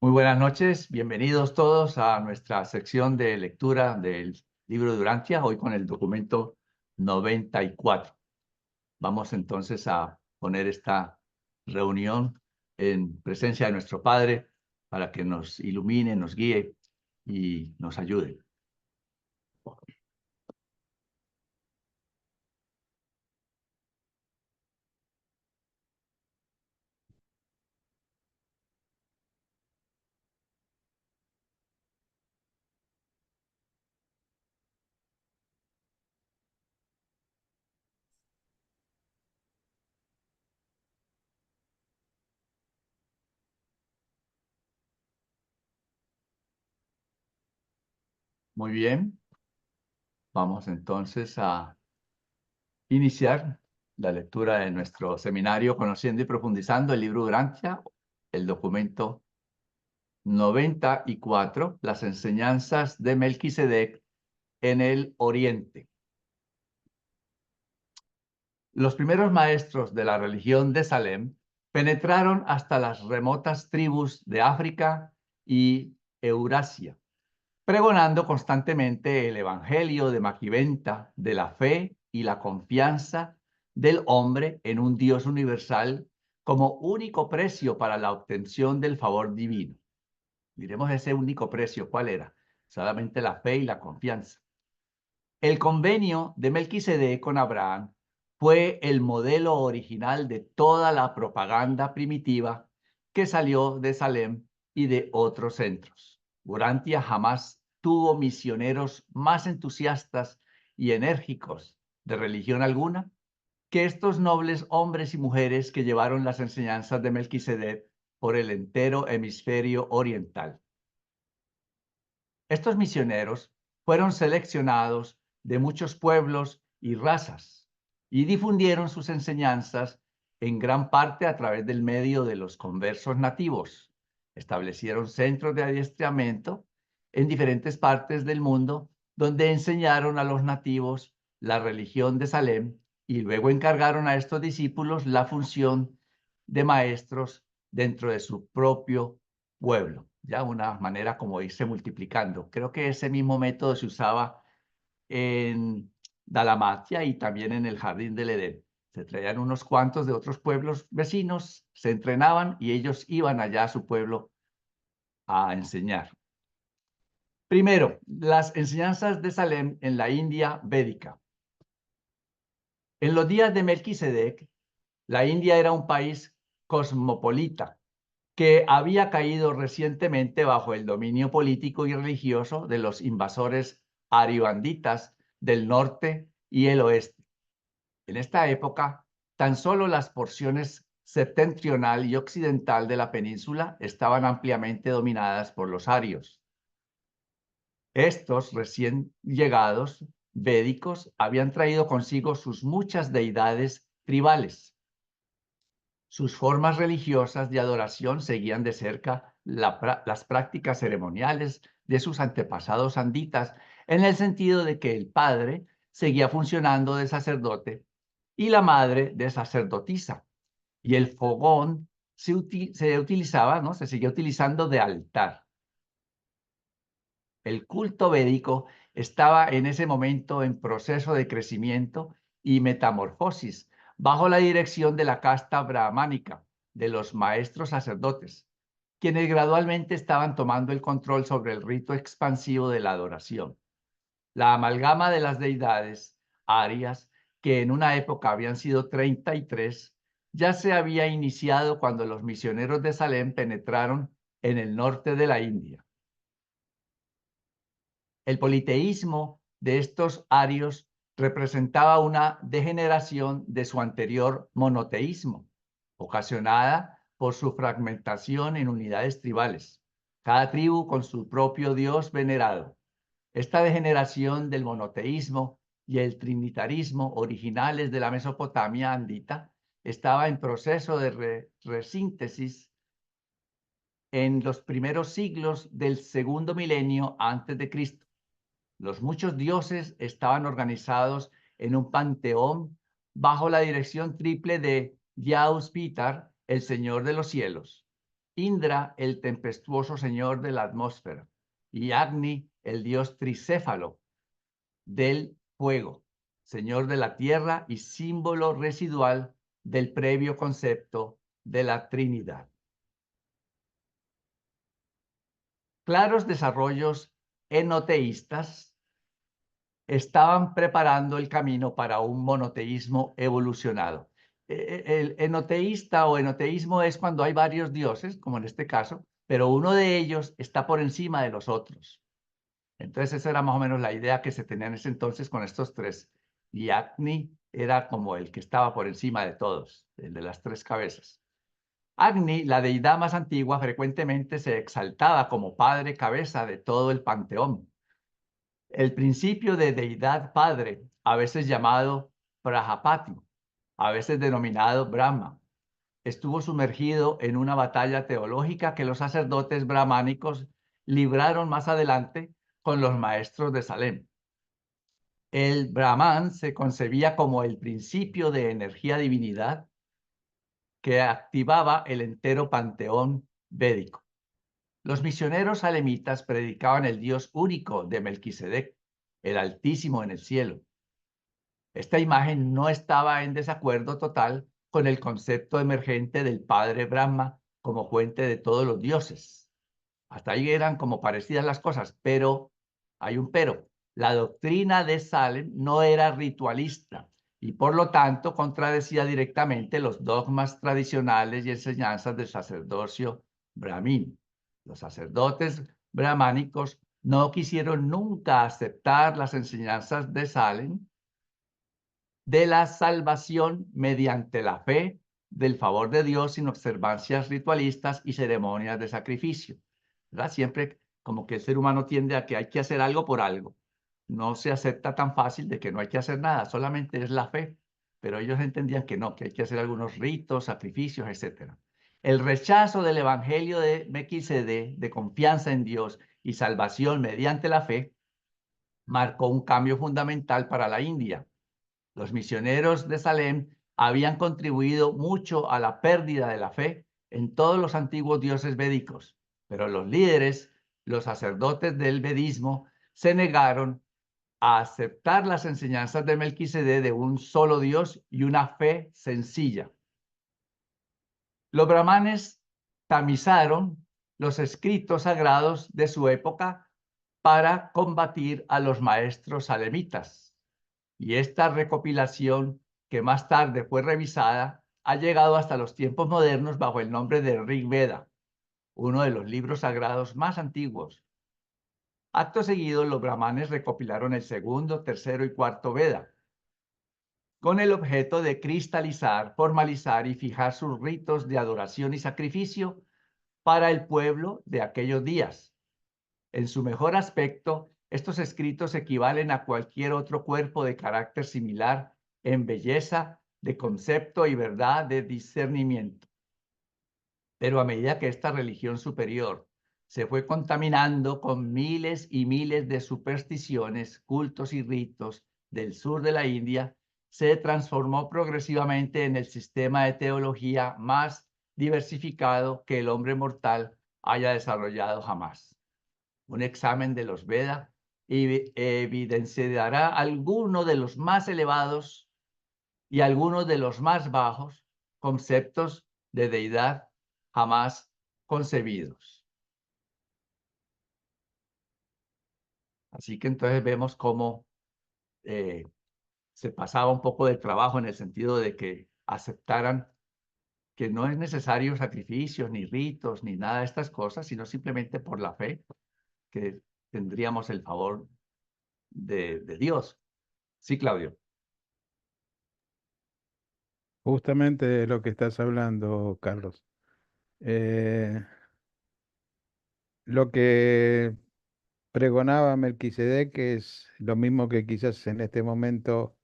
Muy buenas noches, bienvenidos todos a nuestra sección de lectura del libro de Urantia, hoy con el documento 94. Vamos entonces a poner esta reunión en presencia de nuestro Padre para que nos ilumine, nos guíe y nos ayude. Muy bien, vamos entonces a iniciar la lectura de nuestro seminario Conociendo y Profundizando el libro de Urantia, el documento 94, las enseñanzas de Melquisedec en el Oriente. Los primeros maestros de la religión de Salem penetraron hasta las remotas tribus de África y Eurasia, pregonando constantemente el evangelio de Maquiventa de la fe y la confianza del hombre en un Dios universal como único precio para la obtención del favor divino. Miremos ese único precio, ¿cuál era? Solamente la fe y la confianza. El convenio de Melquisedec con Abraham fue el modelo original de toda la propaganda primitiva que salió de Salem y de otros centros. Urantia jamás tuvo misioneros más entusiastas y enérgicos de religión alguna que estos nobles hombres y mujeres que llevaron las enseñanzas de Melquisedec por el entero hemisferio oriental. Estos misioneros fueron seleccionados de muchos pueblos y razas y difundieron sus enseñanzas en gran parte a través del medio de los conversos nativos. Establecieron centros de adiestramiento en diferentes partes del mundo donde enseñaron a los nativos la religión de Salem y luego encargaron a estos discípulos la función de maestros dentro de su propio pueblo. Ya una manera como irse multiplicando. Creo que ese mismo método se usaba en Dalmacia y también en el Jardín del Edén. Se traían unos cuantos de otros pueblos vecinos, se entrenaban y ellos iban allá a su pueblo a enseñar. Primero, las enseñanzas de Salem en la India védica. En los días de Melquisedec, la India era un país cosmopolita que había caído recientemente bajo el dominio político y religioso de los invasores arioanditas del norte y el oeste. En esta época, tan solo las porciones septentrional y occidental de la península estaban ampliamente dominadas por los arios. Estos recién llegados védicos habían traído consigo sus muchas deidades tribales. Sus formas religiosas de adoración seguían de cerca las prácticas ceremoniales de sus antepasados anditas, en el sentido de que el padre seguía funcionando de sacerdote y la madre de sacerdotisa, y el fogón se utilizaba, ¿no? Se seguía utilizando de altar. El culto védico estaba en ese momento en proceso de crecimiento y metamorfosis, bajo la dirección de la casta brahmánica, de los maestros sacerdotes, quienes gradualmente estaban tomando el control sobre el rito expansivo de la adoración. La amalgama de las deidades arias, que en una época habían sido 33, ya se había iniciado cuando los misioneros de Salem penetraron en el norte de la India. El politeísmo de estos arios representaba una degeneración de su anterior monoteísmo, ocasionada por su fragmentación en unidades tribales, cada tribu con su propio dios venerado. Esta degeneración del monoteísmo y el trinitarismo originales de la Mesopotamia andita estaba en proceso de resíntesis en los primeros siglos del segundo milenio antes de Cristo. Los muchos dioses estaban organizados en un panteón bajo la dirección triple de Yaus Pitar, el Señor de los Cielos, Indra, el tempestuoso señor de la atmósfera, y Agni, el dios tricéfalo del fuego, señor de la tierra y símbolo residual del previo concepto de la Trinidad. Claros desarrollos enoteístas estaban preparando el camino para un monoteísmo evolucionado. El enoteísta o enoteísmo es cuando hay varios dioses, como en este caso, pero uno de ellos está por encima de los otros. Entonces, esa era más o menos la idea que se tenía en ese entonces con estos tres. Y Agni era como el que estaba por encima de todos, el de las tres cabezas. Agni, la deidad más antigua, frecuentemente se exaltaba como padre cabeza de todo el panteón. El principio de deidad padre, a veces llamado Prajapati, a veces denominado Brahma, estuvo sumergido en una batalla teológica que los sacerdotes brahmánicos libraron más adelante con los maestros de Salem. El Brahman se concebía como el principio de energía divinidad que activaba el entero panteón védico. Los misioneros salemitas predicaban el Dios único de Melquisedec, el Altísimo en el cielo. Esta imagen no estaba en desacuerdo total con el concepto emergente del Padre Brahma como fuente de todos los dioses. Hasta ahí eran como parecidas las cosas, pero hay un pero. La doctrina de Salem no era ritualista y por lo tanto contradecía directamente los dogmas tradicionales y enseñanzas del sacerdocio brahmin. Los sacerdotes brahmánicos no quisieron nunca aceptar las enseñanzas de Salem de la salvación mediante la fe del favor de Dios sin observancias ritualistas y ceremonias de sacrificio. ¿Verdad? Siempre como que el ser humano tiende a que hay que hacer algo por algo. No se acepta tan fácil de que no hay que hacer nada, solamente es la fe. Pero ellos entendían que no, que hay que hacer algunos ritos, sacrificios, etc. El rechazo del evangelio de Melquisedec, de confianza en Dios y salvación mediante la fe, marcó un cambio fundamental para la India. Los misioneros de Salem habían contribuido mucho a la pérdida de la fe en todos los antiguos dioses védicos, pero los líderes, los sacerdotes del vedismo, se negaron a aceptar las enseñanzas de Melquisedec de un solo Dios y una fe sencilla. Los brahmanes tamizaron los escritos sagrados de su época para combatir a los maestros salemitas. Y esta recopilación, que más tarde fue revisada, ha llegado hasta los tiempos modernos bajo el nombre de Rig Veda, uno de los libros sagrados más antiguos. Acto seguido, los brahmanes recopilaron el segundo, tercero y cuarto Veda, con el objeto de cristalizar, formalizar y fijar sus ritos de adoración y sacrificio para el pueblo de aquellos días. En su mejor aspecto, estos escritos equivalen a cualquier otro cuerpo de carácter similar en belleza, de concepto y verdad de discernimiento. Pero a medida que esta religión superior se fue contaminando con miles y miles de supersticiones, cultos y ritos del sur de la India, se transformó progresivamente en el sistema de teología más diversificado que el hombre mortal haya desarrollado jamás. Un examen de los Veda evidenciará algunos de los más elevados y algunos de los más bajos conceptos de deidad jamás concebidos. Así que entonces vemos cómo se pasaba un poco de trabajo en el sentido de que aceptaran que no es necesario sacrificios, ni ritos, ni nada de estas cosas, sino simplemente por la fe que tendríamos el favor de Dios. Sí, Claudio. Justamente de lo que estás hablando, Carlos. Eh, lo que pregonaba Melquisedec es lo mismo que quizás en este momento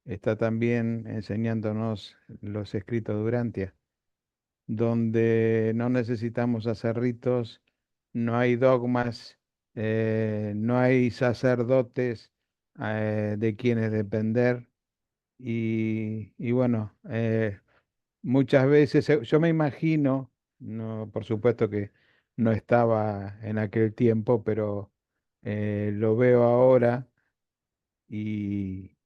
está también enseñándonos los escritos de Urantia, donde no necesitamos hacer ritos, no hay dogmas, no hay sacerdotes de quienes depender. Y bueno, muchas veces yo me imagino No, por supuesto que no estaba en aquel tiempo, pero lo veo ahora y,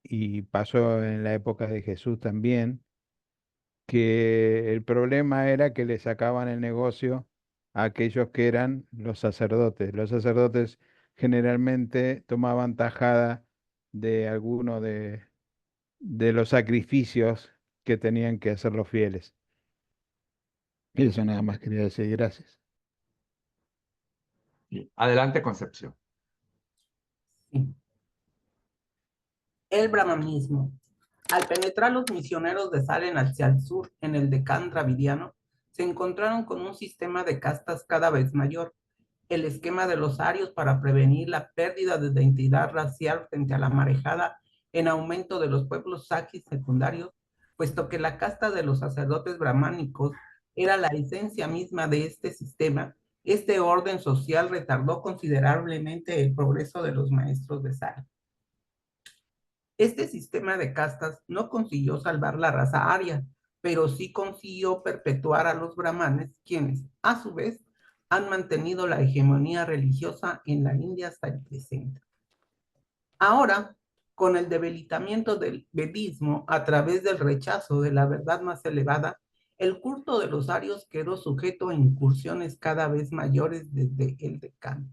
y pasó en la época de Jesús también, que el problema era que le sacaban el negocio a aquellos que eran los sacerdotes. Los sacerdotes generalmente tomaban tajada de alguno de los sacrificios que tenían que hacer los fieles. Y eso nada más quería decir, gracias. Sí. Adelante, Concepción. Sí. El brahmanismo. Al penetrar los misioneros de Salem hacia el sur, en el Deccan dravidiano, se encontraron con un sistema de castas cada vez mayor. El esquema de los arios para prevenir la pérdida de identidad racial frente a la marejada en aumento de los pueblos saquis secundarios, puesto que la casta de los sacerdotes brahmánicos era la esencia misma de este sistema. Este orden social retardó considerablemente el progreso de los maestros de Salem. Este sistema de castas no consiguió salvar la raza aria, pero sí consiguió perpetuar a los brahmanes, quienes, a su vez, han mantenido la hegemonía religiosa en la India hasta el presente. Ahora, con el debilitamiento del vedismo a través del rechazo de la verdad más elevada, el culto de los arios quedó sujeto a incursiones cada vez mayores desde el Deccan.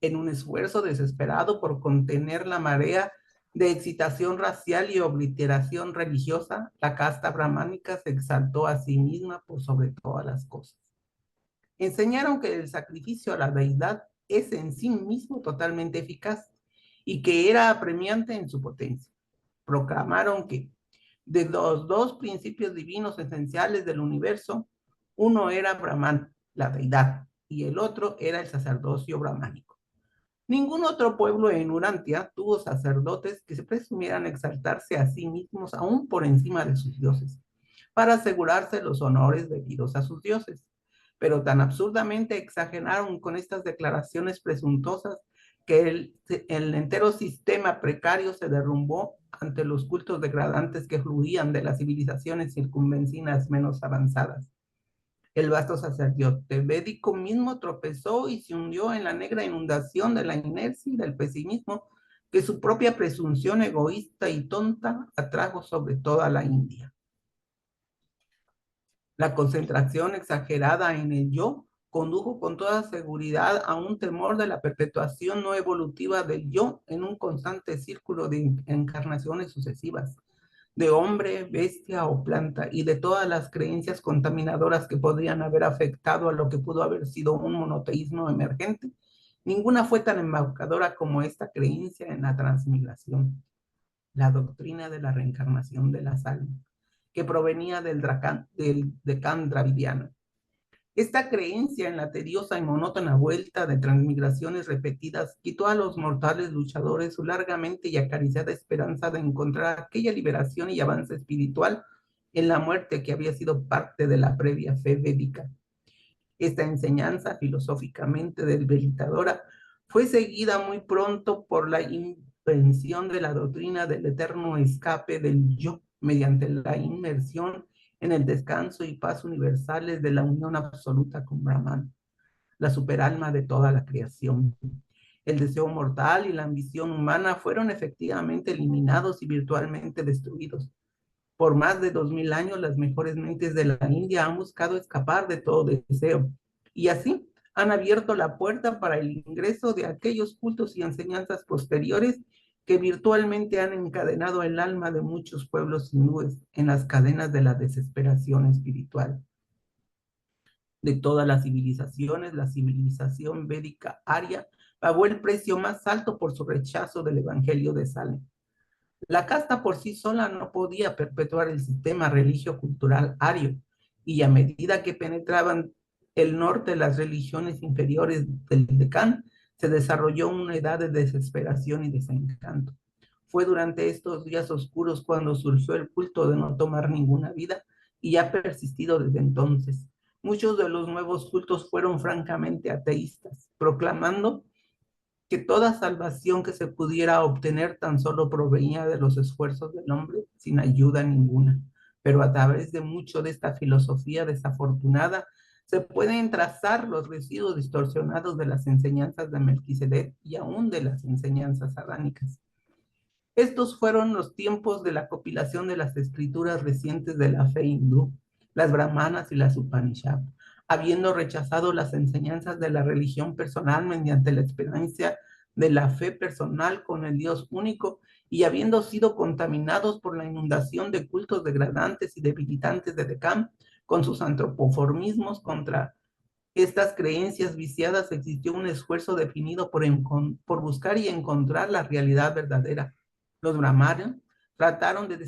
En un esfuerzo desesperado por contener la marea de excitación racial y obliteración religiosa, la casta brahmánica se exaltó a sí misma por sobre todas las cosas. Enseñaron que el sacrificio a la deidad es en sí mismo totalmente eficaz y que era apremiante en su potencia. Proclamaron que de los dos principios divinos esenciales del universo, uno era Brahman, la deidad, y el otro era el sacerdocio brahmánico. Ningún otro pueblo en Urantia tuvo sacerdotes que se presumieran exaltarse a sí mismos aún por encima de sus dioses, para asegurarse los honores debidos a sus dioses. Pero tan absurdamente exageraron con estas declaraciones presuntuosas que el entero sistema precario se derrumbó ante los cultos degradantes que fluían de las civilizaciones circunvecinas menos avanzadas. El vasto sacerdote védico mismo tropezó y se hundió en la negra inundación de la inercia y del pesimismo que su propia presunción egoísta y tonta atrajo sobre toda la India. La concentración exagerada en el yo condujo con toda seguridad a un temor de la perpetuación no evolutiva del yo en un constante círculo de encarnaciones sucesivas, de hombre, bestia o planta, y de todas las creencias contaminadoras que podrían haber afectado a lo que pudo haber sido un monoteísmo emergente. Ninguna fue tan embaucadora como esta creencia en la transmigración, la doctrina de la reencarnación de las almas, que provenía del Deccan dravidiano. Esta creencia en la tediosa y monótona vuelta de transmigraciones repetidas quitó a los mortales luchadores su largamente y acariciada esperanza de encontrar aquella liberación y avance espiritual en la muerte que había sido parte de la previa fe védica. Esta enseñanza filosóficamente debilitadora fue seguida muy pronto por la invención de la doctrina del eterno escape del yo mediante la inmersión en el descanso y paz universales de la unión absoluta con Brahman, la superalma de toda la creación. El deseo mortal y la ambición humana fueron efectivamente eliminados y virtualmente destruidos. Por más de 2000 años, las mejores mentes de la India han buscado escapar de todo deseo y así han abierto la puerta para el ingreso de aquellos cultos y enseñanzas posteriores que virtualmente han encadenado el alma de muchos pueblos hindúes en las cadenas de la desesperación espiritual. De todas las civilizaciones, la civilización védica aria pagó el precio más alto por su rechazo del Evangelio de Salem. La casta por sí sola no podía perpetuar el sistema religio-cultural ario, y a medida que penetraban el norte las religiones inferiores del Deccan, se desarrolló una edad de desesperación y desencanto. Fue durante estos días oscuros cuando surgió el culto de no tomar ninguna vida y ha persistido desde entonces. Muchos de los nuevos cultos fueron francamente ateístas, proclamando que toda salvación que se pudiera obtener tan solo provenía de los esfuerzos del hombre sin ayuda ninguna. pero a través de mucho de esta filosofía desafortunada se pueden trazar los residuos distorsionados de las enseñanzas de Melquisedec y aún de las enseñanzas adánicas. Estos fueron los tiempos de la compilación de las escrituras recientes de la fe hindú, las brahmanas y las Upanishads, habiendo rechazado las enseñanzas de la religión personal mediante la experiencia de la fe personal con el Dios único y habiendo sido contaminados por la inundación de cultos degradantes y debilitantes de Deccan, con sus antropoformismos contra estas creencias viciadas, existió un esfuerzo definido por buscar y encontrar la realidad verdadera. Los brahmanes trataron de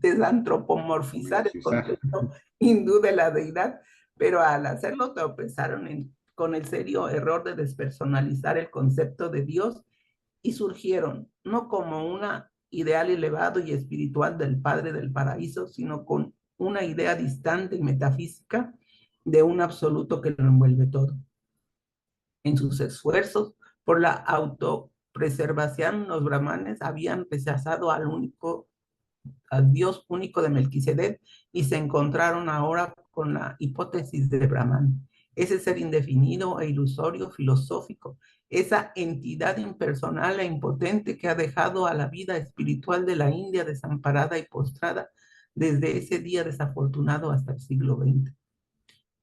desantropomorfizar el concepto hindú de la deidad, pero al hacerlo tropezaron con el serio error de despersonalizar el concepto de Dios y surgieron no como una ideal elevado y espiritual del Padre del Paraíso, sino con una idea distante y metafísica de un absoluto que lo envuelve todo. En sus esfuerzos por la autopreservación, los brahmanes habían rechazado al Dios único de Melquisedec y se encontraron ahora con la hipótesis de Brahman, ese ser indefinido e ilusorio filosófico, esa entidad impersonal e impotente que ha dejado a la vida espiritual de la India desamparada y postrada desde ese día desafortunado hasta el siglo XX.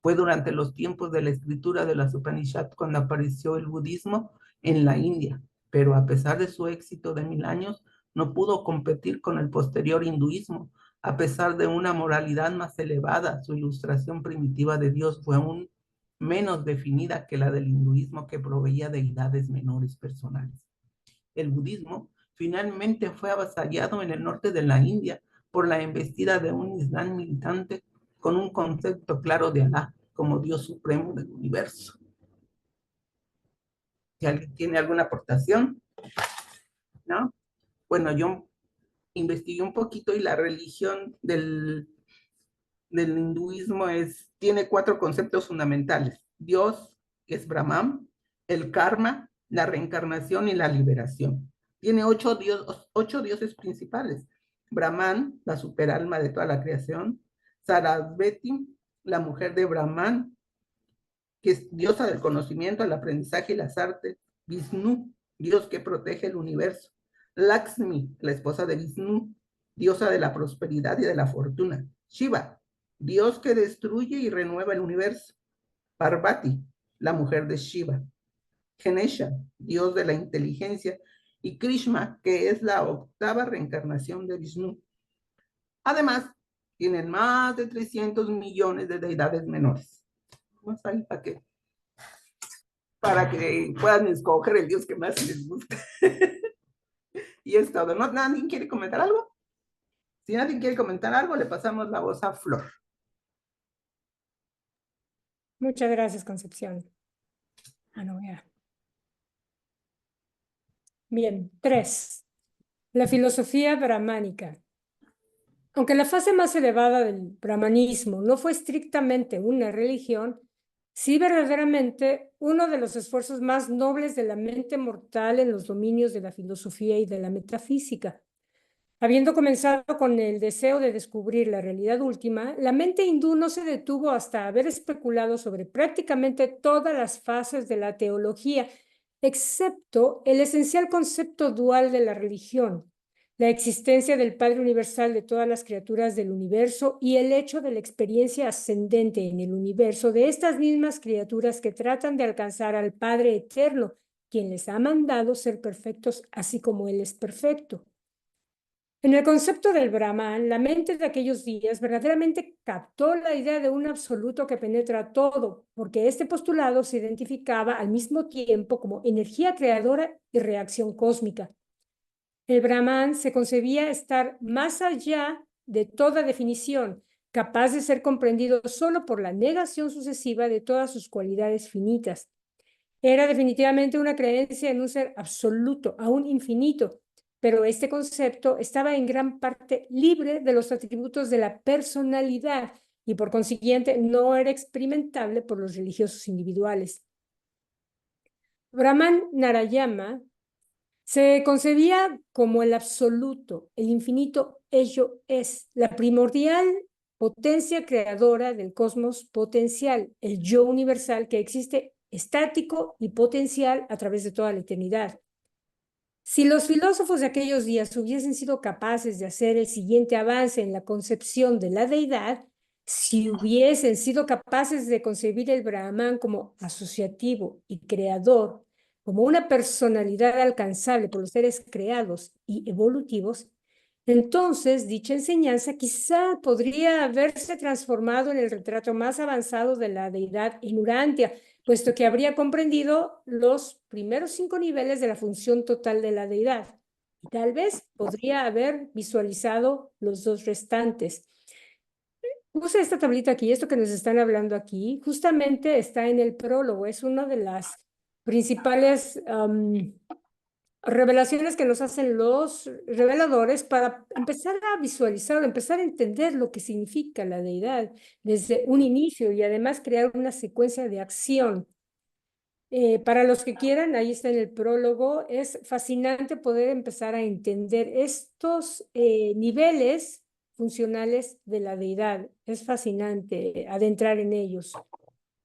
Fue durante los tiempos de la escritura de las Upanishads cuando apareció el budismo en la India, pero a pesar de su éxito de 1000 años, no pudo competir con el posterior hinduismo. A pesar de una moralidad más elevada, su ilustración primitiva de Dios fue aún menos definida que la del hinduismo, que proveía deidades menores personales. El budismo finalmente fue avasallado en el norte de la India por la embestida de un islam militante con un concepto claro de Alá como Dios supremo del universo. Si alguien tiene alguna aportación, ¿no? Bueno, yo investigué un poquito y la religión del hinduismo tiene 4 conceptos fundamentales: Dios, que es Brahman, el karma, la reencarnación y la liberación. Tiene 8 dioses principales: Brahman, la superalma de toda la creación; Sarasvati, la mujer de Brahman, que es diosa del conocimiento, el aprendizaje y las artes; Vishnu, Dios que protege el universo; Lakshmi, la esposa de Vishnu, diosa de la prosperidad y de la fortuna; Shiva, Dios que destruye y renueva el universo; Parvati, la mujer de Shiva; Ganesha, Dios de la inteligencia; y Krishna, que es la 8ª reencarnación de Vishnu. Además, tienen más de 300 millones de deidades menores. Vamos ahí para que puedan escoger el Dios que más les gusta. Y es todo. ¿No? ¿Nadie quiere comentar algo? Si nadie quiere comentar algo, le pasamos la voz a Flor. Muchas gracias, Concepción. No, ya. Bien, 3. La filosofía brahmánica. Aunque la fase más elevada del brahmanismo no fue estrictamente una religión, sí verdaderamente uno de los esfuerzos más nobles de la mente mortal en los dominios de la filosofía y de la metafísica. Habiendo comenzado con el deseo de descubrir la realidad última, la mente hindú no se detuvo hasta haber especulado sobre prácticamente todas las fases de la teología, excepto el esencial concepto dual de la religión, la existencia del Padre Universal de todas las criaturas del universo y el hecho de la experiencia ascendente en el universo de estas mismas criaturas que tratan de alcanzar al Padre Eterno, quien les ha mandado ser perfectos así como Él es perfecto. En el concepto del Brahman, la mente de aquellos días verdaderamente captó la idea de un absoluto que penetra todo, porque este postulado se identificaba al mismo tiempo como energía creadora y reacción cósmica. El Brahman se concebía estar más allá de toda definición, capaz de ser comprendido solo por la negación sucesiva de todas sus cualidades finitas. Era definitivamente una creencia en un ser absoluto, aún infinito, pero este concepto estaba en gran parte libre de los atributos de la personalidad y por consiguiente no era experimentable por los religiosos individuales. Brahman Narayana Se concebía como el absoluto, el infinito ello es, la primordial potencia creadora del cosmos potencial, el yo universal que existe estático y potencial a través de toda la eternidad. Si los filósofos de aquellos días hubiesen sido capaces de hacer el siguiente avance en la concepción de la deidad, si hubiesen sido capaces de concebir el Brahman como asociativo y creador, como una personalidad alcanzable por los seres creados y evolutivos, entonces dicha enseñanza quizá podría haberse transformado en el retrato más avanzado de la deidad en Urantia, puesto que habría comprendido los primeros 5 niveles de la función total de la deidad. Y tal vez podría haber visualizado los 2 restantes. Puse esta tablita aquí, esto que nos están hablando aquí, justamente está en el prólogo, es una de las principales revelaciones que nos hacen los reveladores para empezar a visualizar, empezar a entender lo que significa la deidad desde un inicio y además crear una secuencia de acción. Para los que quieran, ahí está en el prólogo, es fascinante poder empezar a entender estos niveles funcionales de la deidad. Es fascinante adentrar en ellos.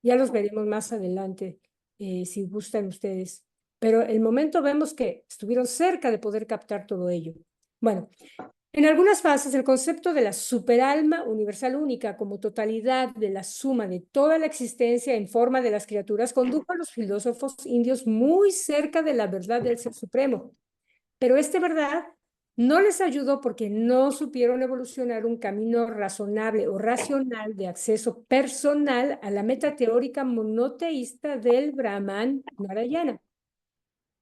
Ya los veremos más adelante, si gustan ustedes. Pero el momento vemos que estuvieron cerca de poder captar todo ello. Bueno, en algunas fases, el concepto de la superalma universal única como totalidad de la suma de toda la existencia en forma de las criaturas condujo a los filósofos indios muy cerca de la verdad del Ser Supremo. Pero esta verdad no les ayudó porque no supieron evolucionar un camino razonable o racional de acceso personal a la meta teórica monoteísta del Brahman Narayana.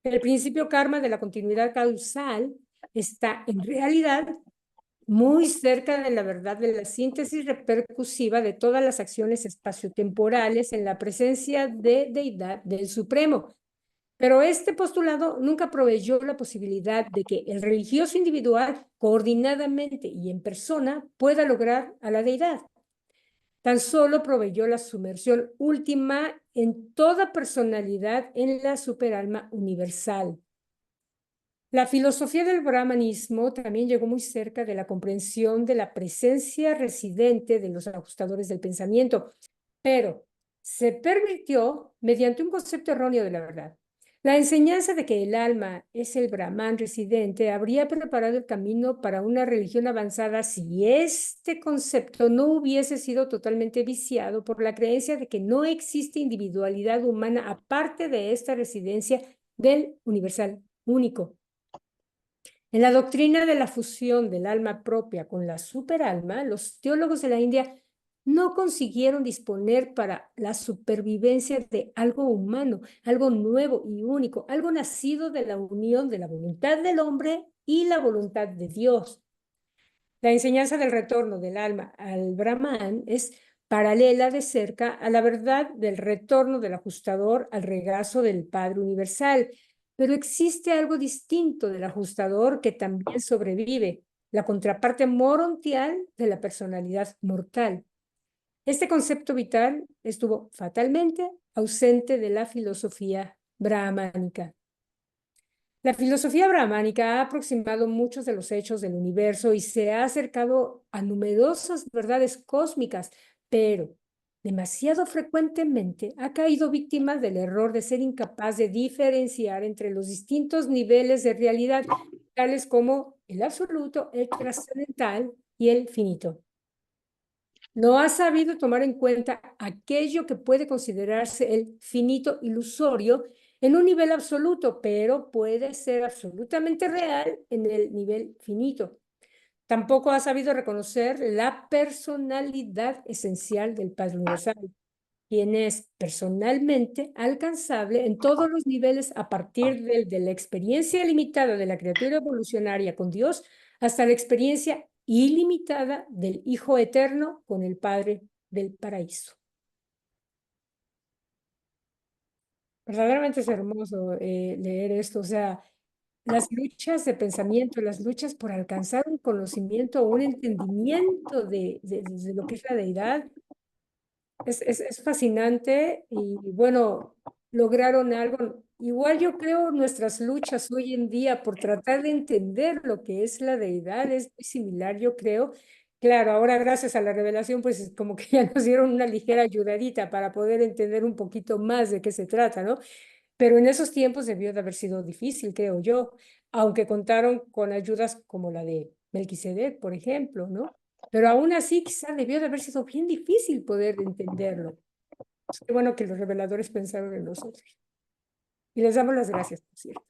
El principio karma de la continuidad causal está en realidad muy cerca de la verdad de la síntesis repercusiva de todas las acciones espaciotemporales en la presencia de deidad del Supremo. Pero este postulado nunca proveyó la posibilidad de que el religioso individual, coordinadamente y en persona, pueda lograr a la deidad. Tan solo proveyó la sumersión última en toda personalidad en la superalma universal. La filosofía del brahmanismo también llegó muy cerca de la comprensión de la presencia residente de los ajustadores del pensamiento, pero se pervirtió mediante un concepto erróneo de la verdad. La enseñanza de que el alma es el Brahman residente habría preparado el camino para una religión avanzada si este concepto no hubiese sido totalmente viciado por la creencia de que no existe individualidad humana aparte de esta residencia del universal único. En la doctrina de la fusión del alma propia con la superalma, los teólogos de la India no consiguieron disponer para la supervivencia de algo humano, algo nuevo y único, algo nacido de la unión de la voluntad del hombre y la voluntad de Dios. La enseñanza del retorno del alma al Brahman es paralela de cerca a la verdad del retorno del ajustador al regazo del Padre Universal. Pero existe algo distinto del ajustador que también sobrevive, la contraparte morontial de la personalidad mortal. Este concepto vital estuvo fatalmente ausente de la filosofía brahmánica. La filosofía brahmánica ha aproximado muchos de los hechos del universo y se ha acercado a numerosas verdades cósmicas, pero demasiado frecuentemente ha caído víctima del error de ser incapaz de diferenciar entre los distintos niveles de realidad, tales como el absoluto, el trascendental y el finito. No ha sabido tomar en cuenta aquello que puede considerarse el finito ilusorio en un nivel absoluto, pero puede ser absolutamente real en el nivel finito. Tampoco ha sabido reconocer la personalidad esencial del Padre Universal, quien es personalmente alcanzable en todos los niveles a partir de la experiencia limitada de la criatura evolucionaria con Dios hasta la experiencia ilimitada del Hijo Eterno con el Padre del Paraíso. Verdaderamente es hermoso leer esto, o sea, las luchas de pensamiento, las luchas por alcanzar un conocimiento o un entendimiento de lo que es la deidad, es fascinante y bueno, lograron algo igual yo creo nuestras luchas hoy en día por tratar de entender lo que es la deidad es muy similar, yo creo. Claro, ahora gracias a la revelación, pues es como que ya nos dieron una ligera ayudadita para poder entender un poquito más de qué se trata, ¿no? Pero en esos tiempos debió de haber sido difícil, creo yo, aunque contaron con ayudas como la de Melquisedec, por ejemplo, ¿no? Pero aún así quizá debió de haber sido bien difícil poder entenderlo. Qué bueno que los reveladores pensaron en nosotros. Y les damos las gracias, por cierto.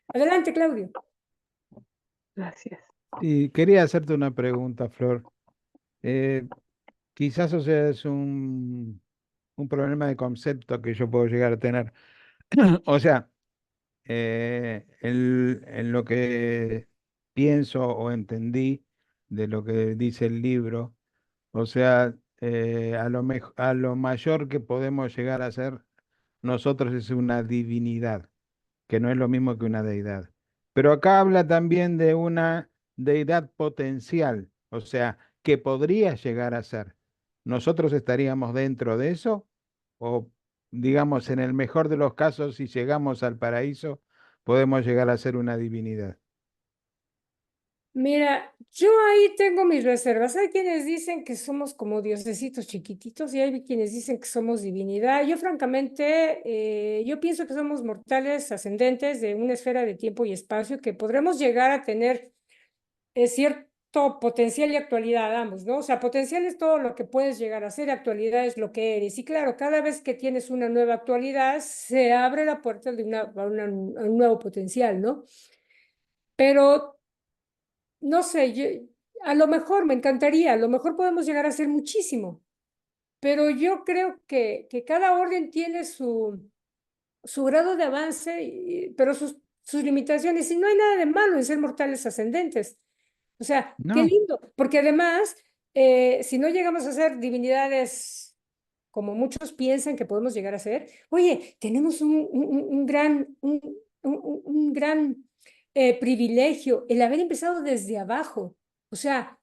Adelante, Claudio. Gracias. Y quería hacerte una pregunta, Flor. Quizás, o sea, es un problema de concepto que yo puedo llegar a tener. O sea, en lo que pienso o entendí de lo que dice el libro, o sea, a lo mayor que podemos llegar a ser nosotros es una divinidad, que no es lo mismo que una deidad. Pero acá habla también de una deidad potencial, o sea, que podría llegar a ser. ¿Nosotros estaríamos dentro de eso? O, digamos, en el mejor de los casos, si llegamos al paraíso, podemos llegar a ser una divinidad. Mira, yo ahí tengo mis reservas. Hay quienes dicen que somos como diosesitos chiquititos y hay quienes dicen que somos divinidad. Yo francamente, yo pienso que somos mortales ascendentes de una esfera de tiempo y espacio que podremos llegar a tener cierto potencial y actualidad, ambos, ¿no? O sea, potencial es todo lo que puedes llegar a ser, actualidad es lo que eres. Y claro, cada vez que tienes una nueva actualidad, se abre la puerta de a un nuevo potencial, ¿no? Pero, no sé, a lo mejor me encantaría, a lo mejor podemos llegar a ser muchísimo, pero yo creo que cada orden tiene su grado de avance, pero sus limitaciones, y no hay nada de malo en ser mortales ascendentes. O sea, qué No, lindo, porque además, si no llegamos a ser divinidades como muchos piensan que podemos llegar a ser, oye, tenemos un gran privilegio el haber empezado desde abajo. O sea,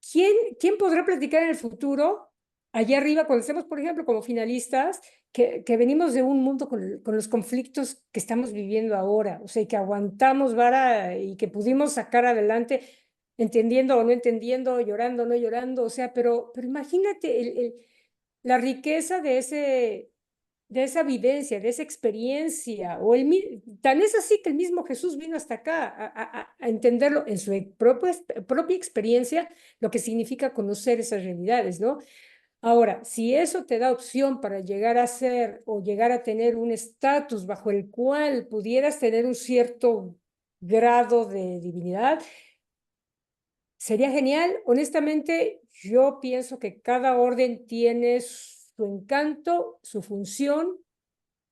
¿quién podrá platicar en el futuro, allá arriba, cuando estemos, por ejemplo, como finalistas, que venimos de un mundo con los conflictos que estamos viviendo ahora? O sea, y que aguantamos vara y que pudimos sacar adelante, entendiendo o no entendiendo, llorando o no llorando. O sea, pero imagínate la riqueza de esa vivencia, de esa experiencia, tan es así que el mismo Jesús vino hasta acá a entenderlo en su propia experiencia, lo que significa conocer esas realidades, ¿no? Ahora, si eso te da opción para llegar a ser o llegar a tener un estatus bajo el cual pudieras tener un cierto grado de divinidad, sería genial. Honestamente, yo pienso que cada orden tiene su encanto, su función,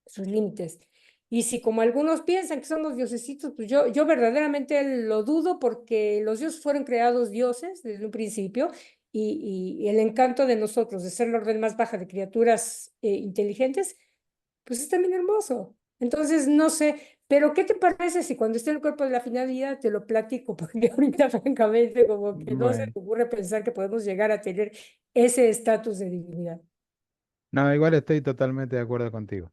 sus límites. Y si como algunos piensan que somos diosesitos, pues yo verdaderamente lo dudo, porque los dioses fueron creados dioses desde un principio, y el encanto de nosotros de ser la orden más baja de criaturas inteligentes, pues es también hermoso. Entonces, no sé, pero ¿qué te parece si cuando esté el cuerpo de la finalidad te lo platico? Porque ahorita francamente como que no se bueno. me ocurre pensar que podemos llegar a tener ese estatus de divinidad. No, igual estoy totalmente de acuerdo contigo.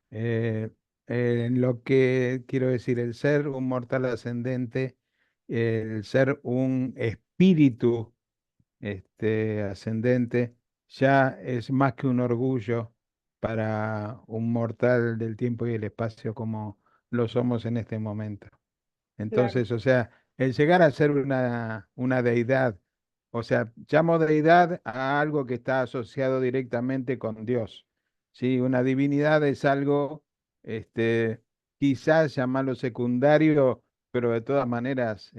Eh, en lo que quiero decir, el ser un mortal ascendente, el ser un espíritu ascendente, ya es más que un orgullo para un mortal del tiempo y el espacio como lo somos en este momento. Claro, Entonces, o sea, el llegar a ser una deidad, o sea, llamo deidad a algo que está asociado directamente con Dios. ¿Sí? Una divinidad es algo, este, quizás llamarlo secundario, pero de todas maneras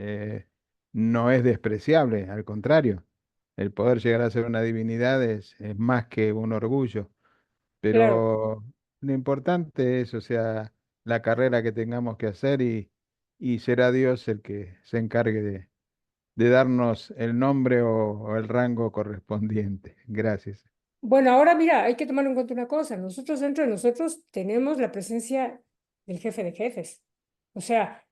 no es despreciable, al contrario. El poder llegar a ser una divinidad es más que un orgullo. claro. Pero lo importante es, o sea, la carrera que tengamos que hacer y será Dios el que se encargue de darnos el nombre o el rango correspondiente. Gracias. Bueno, ahora mira, hay que tomar en cuenta una cosa. Nosotros, dentro de nosotros, tenemos la presencia del jefe de jefes. O sea,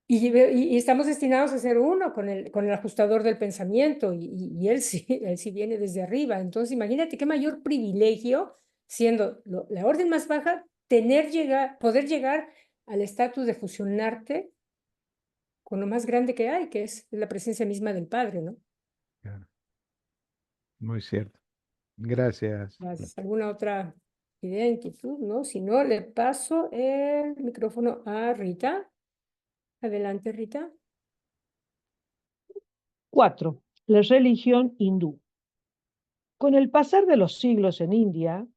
y estamos destinados a ser uno con el ajustador del pensamiento, y él sí, él sí viene desde arriba. Entonces, imagínate qué mayor privilegio, siendo la orden más baja, poder llegar al estatus de fusionarte con lo más grande que hay, que es la presencia misma del Padre, ¿no? Claro. Muy cierto. Gracias. ¿Alguna otra idea, inquietud? ¿No? Si no, le paso el micrófono a Rita. Adelante, Rita. 4. La religión hindú. Con el pasar de los siglos en India,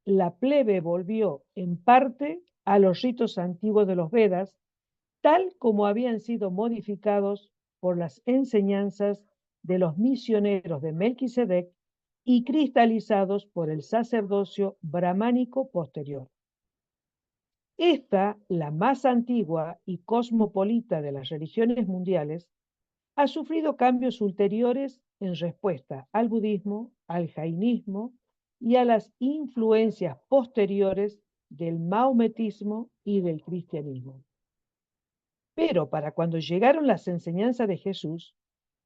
la plebe volvió en parte a los ritos antiguos de los Vedas, tal como habían sido modificados por las enseñanzas de los misioneros de Melquisedec y cristalizados por el sacerdocio brahmánico posterior. Esta, la más antigua y cosmopolita de las religiones mundiales, ha sufrido cambios ulteriores en respuesta al budismo, al jainismo y a las influencias posteriores del maometismo y del cristianismo. Pero para cuando llegaron las enseñanzas de Jesús,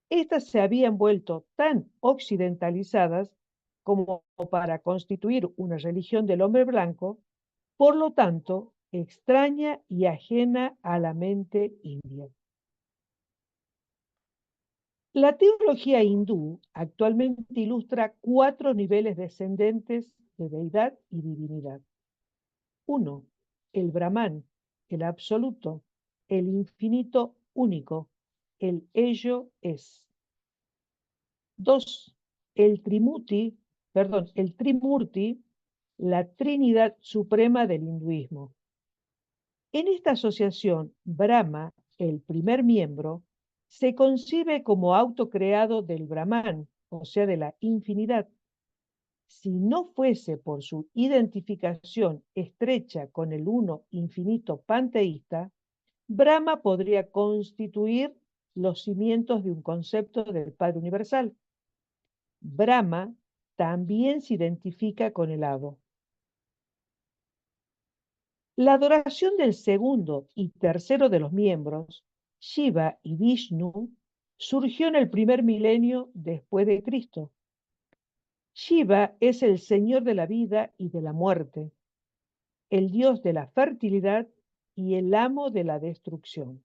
éstas se habían vuelto tan occidentalizadas como para constituir una religión del hombre blanco, por lo tanto, extraña y ajena a la mente india. La teología hindú actualmente ilustra 4 niveles descendentes de deidad y divinidad. 1. El Brahman, el absoluto, el infinito único, el ello es. 2. El Trimurti, la Trinidad Suprema del hinduismo. En esta asociación, Brahma, el primer miembro, se concibe como autocreado del Brahman, o sea, de la infinidad. Si no fuese por su identificación estrecha con el uno infinito panteísta, Brahma podría constituir los cimientos de un concepto del Padre Universal. Brahma también se identifica con el Hado. La adoración del segundo y tercero de los miembros, Shiva y Vishnu, surgió en el primer milenio después de Cristo. Shiva es el señor de la vida y de la muerte, el dios de la fertilidad y el amo de la destrucción.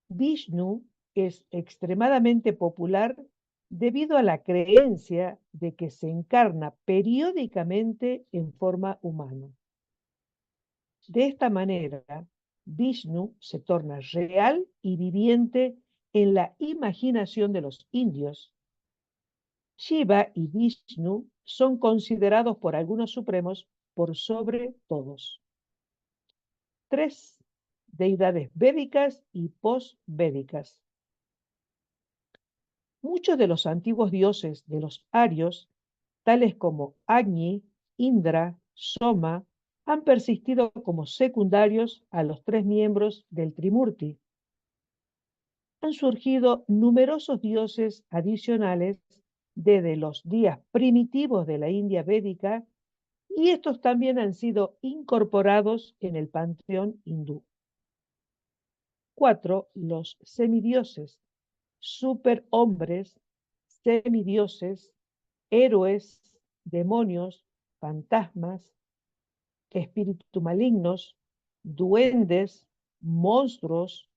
Vishnu es extremadamente popular debido a la creencia de que se encarna periódicamente en forma humana. De esta manera, Vishnu se torna real y viviente en la imaginación de los indios. Shiva y Vishnu son considerados por algunos supremos por sobre todos. 3. Deidades védicas y post-védicas. Muchos de los antiguos dioses de los arios, tales como Agni, Indra, Soma, han persistido como secundarios a los 3 miembros del Trimurti. Han surgido numerosos dioses adicionales desde los días primitivos de la India védica y estos también han sido incorporados en el panteón hindú. 4. Los semidioses, superhombres, semidioses, héroes, demonios, fantasmas, espíritus malignos, duendes, monstruos,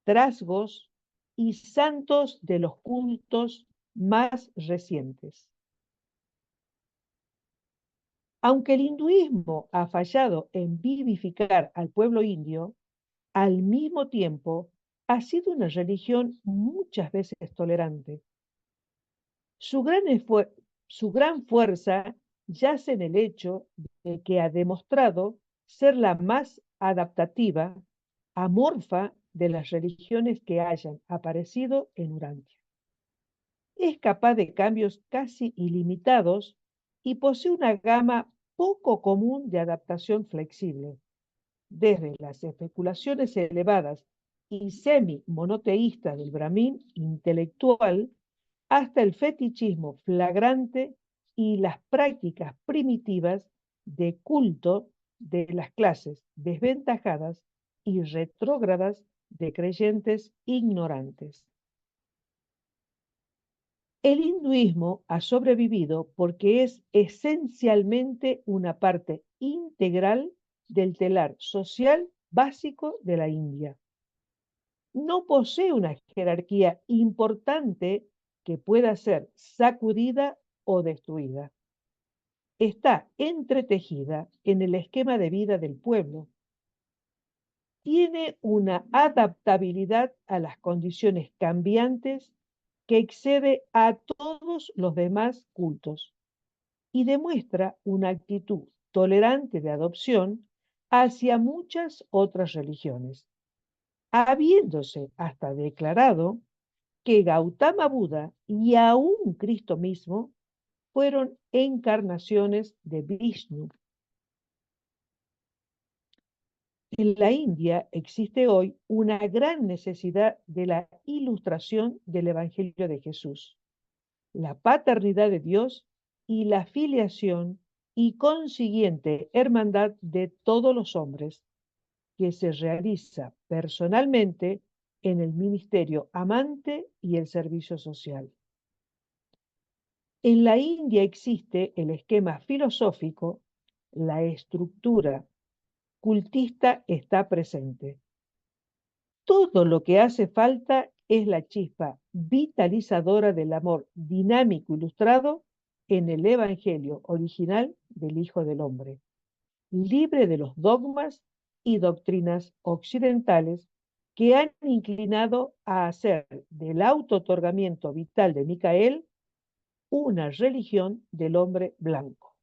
trasgos y santos de los cultos más recientes. Aunque el hinduismo ha fallado en vivificar al pueblo indio, al mismo tiempo ha sido una religión muchas veces tolerante. Su gran fuerza yace en el hecho de que ha demostrado ser la más adaptativa, amorfa de las religiones que hayan aparecido en Urantia. Es capaz de cambios casi ilimitados y posee una gama poco común de adaptación flexible, desde las especulaciones elevadas y semi-monoteístas del brahmin intelectual hasta el fetichismo flagrante y las prácticas primitivas de culto de las clases desventajadas y retrógradas de creyentes ignorantes. El hinduismo ha sobrevivido porque es esencialmente una parte integral del telar social básico de la India. No posee una jerarquía importante que pueda ser sacudida o destruida. Está entretejida en el esquema de vida del pueblo. Tiene una adaptabilidad a las condiciones cambiantes que excede a todos los demás cultos y demuestra una actitud tolerante de adopción hacia muchas otras religiones, habiéndose hasta declarado que Gautama Buda y aún Cristo mismo fueron encarnaciones de Vishnu. En la India existe hoy una gran necesidad de la ilustración del Evangelio de Jesús, la paternidad de Dios y la filiación y consiguiente hermandad de todos los hombres, que se realiza personalmente en el ministerio amante y el servicio social. En la India existe el esquema filosófico, la estructura cultista está presente. Todo lo que hace falta es la chispa vitalizadora del amor dinámico ilustrado en el Evangelio original del Hijo del Hombre, libre de los dogmas y doctrinas occidentales que han inclinado a hacer del auto-otorgamiento vital de Micael una religión del hombre blanco.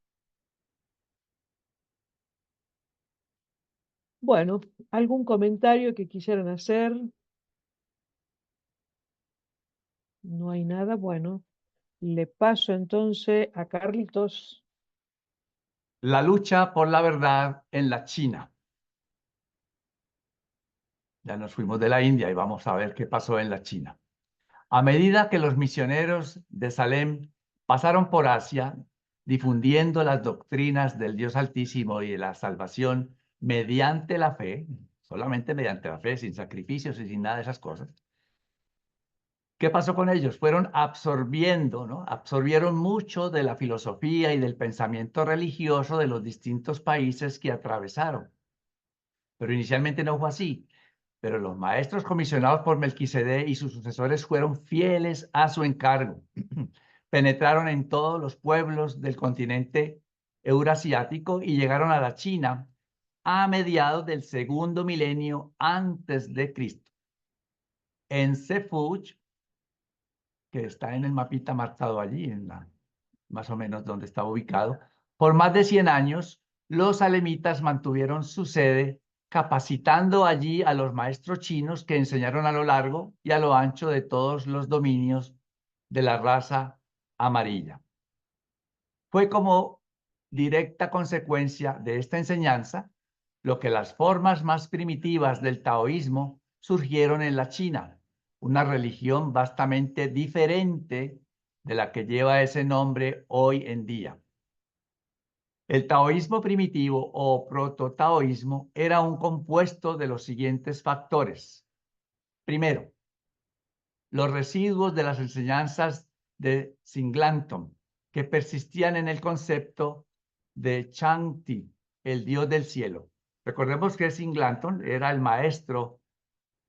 Bueno, ¿algún comentario que quisieran hacer? No hay nada. Bueno, le paso entonces a Carlitos. La lucha por la verdad en la China. Ya nos fuimos de la India y vamos a ver qué pasó en la China. A medida que los misioneros de Salem pasaron por Asia, difundiendo las doctrinas del Dios Altísimo y de la salvación mediante la fe, solamente mediante la fe, sin sacrificios y sin nada de esas cosas, ¿qué pasó con ellos? Fueron absorbiendo, ¿no? Absorbieron mucho de la filosofía y del pensamiento religioso de los distintos países que atravesaron. Pero inicialmente no fue así. Pero los maestros comisionados por Melquisedec y sus sucesores fueron fieles a su encargo. Penetraron en todos los pueblos del continente eurasiático y llegaron a la China a mediados del segundo milenio antes de Cristo. En Sefuch, que está en el mapita marcado allí, más o menos donde estaba ubicado, por más de 100 años, los alemitas mantuvieron su sede, capacitando allí a los maestros chinos que enseñaron a lo largo y a lo ancho de todos los dominios de la raza amarilla. Fue como directa consecuencia de esta enseñanza lo que las formas más primitivas del taoísmo surgieron en la China, una religión vastamente diferente de la que lleva ese nombre hoy en día. El taoísmo primitivo o proto-taoísmo era un compuesto de los siguientes factores. Primero, los residuos de las enseñanzas de Singlanton, que persistían en el concepto de Changti, el dios del cielo. Recordemos que Singlanton era el maestro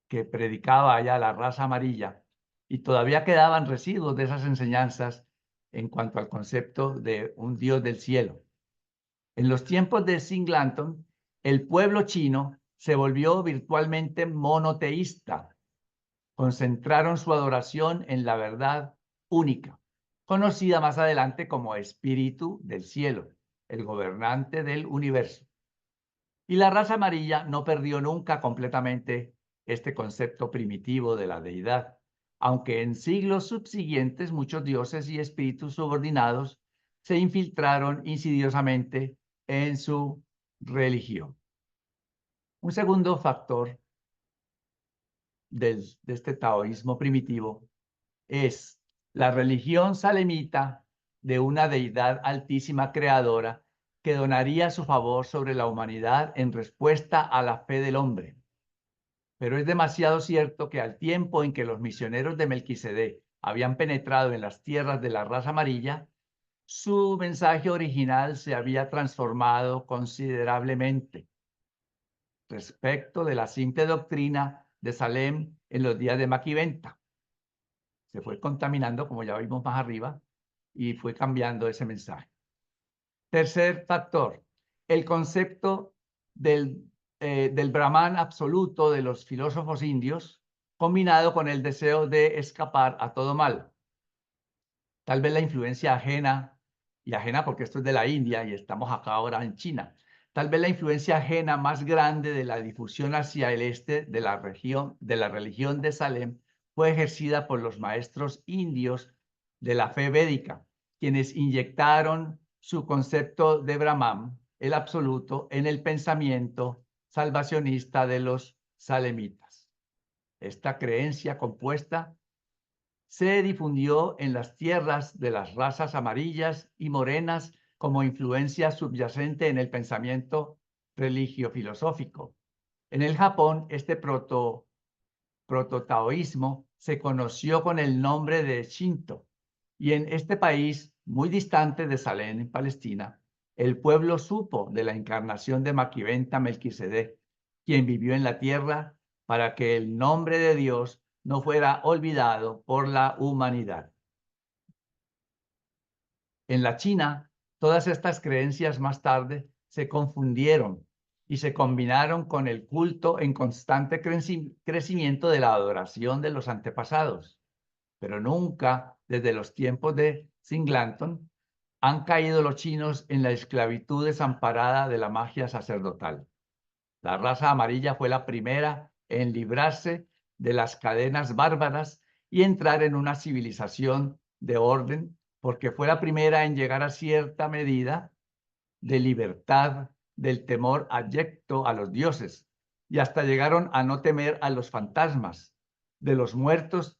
que predicaba allá la raza amarilla y todavía quedaban residuos de esas enseñanzas en cuanto al concepto de un dios del cielo. En los tiempos de Singlanton, el pueblo chino se volvió virtualmente monoteísta. Concentraron su adoración en la verdad única, conocida más adelante como Espíritu del Cielo, el gobernante del universo. Y la raza amarilla no perdió nunca completamente este concepto primitivo de la deidad, aunque en siglos subsiguientes muchos dioses y espíritus subordinados se infiltraron insidiosamente en su religión. Un segundo factor de este taoísmo primitivo es la religión salemita de una deidad altísima creadora que donaría su favor sobre la humanidad en respuesta a la fe del hombre. Pero es demasiado cierto que al tiempo en que los misioneros de Melquisedec habían penetrado en las tierras de la raza amarilla, su mensaje original se había transformado considerablemente. respecto de la simple doctrina de Salem en los días de Maquiventa. Se fue contaminando, como ya vimos más arriba, y fue cambiando ese mensaje. Tercer factor, el concepto del Brahman absoluto de los filósofos indios, combinado con el deseo de escapar a todo mal. Tal vez la influencia ajena, y ajena porque esto es de la India y estamos acá ahora en China, tal vez la influencia ajena más grande de la difusión hacia el este de la religión de Salem fue ejercida por los maestros indios de la fe védica, quienes inyectaron su concepto de Brahman, el absoluto, en el pensamiento salvacionista de los salemitas. Esta creencia compuesta se difundió en las tierras de las razas amarillas y morenas como influencia subyacente en el pensamiento religio-filosófico. En el Japón, este proto-taoísmo se conoció con el nombre de Shinto, y en este país, muy distante de Salem, en Palestina, el pueblo supo de la encarnación de Maquiventa Melquisedec, quien vivió en la tierra para que el nombre de Dios no fuera olvidado por la humanidad. En la China, todas estas creencias más tarde se confundieron y se combinaron con el culto en constante crecimiento de la adoración de los antepasados. Pero nunca, desde los tiempos de Singleton, han caído los chinos en la esclavitud desamparada de la magia sacerdotal. La raza amarilla fue la primera en librarse de las cadenas bárbaras y entrar en una civilización de orden, porque fue la primera en llegar a cierta medida de libertad del temor abyecto a los dioses, y hasta llegaron a no temer a los fantasmas de los muertos,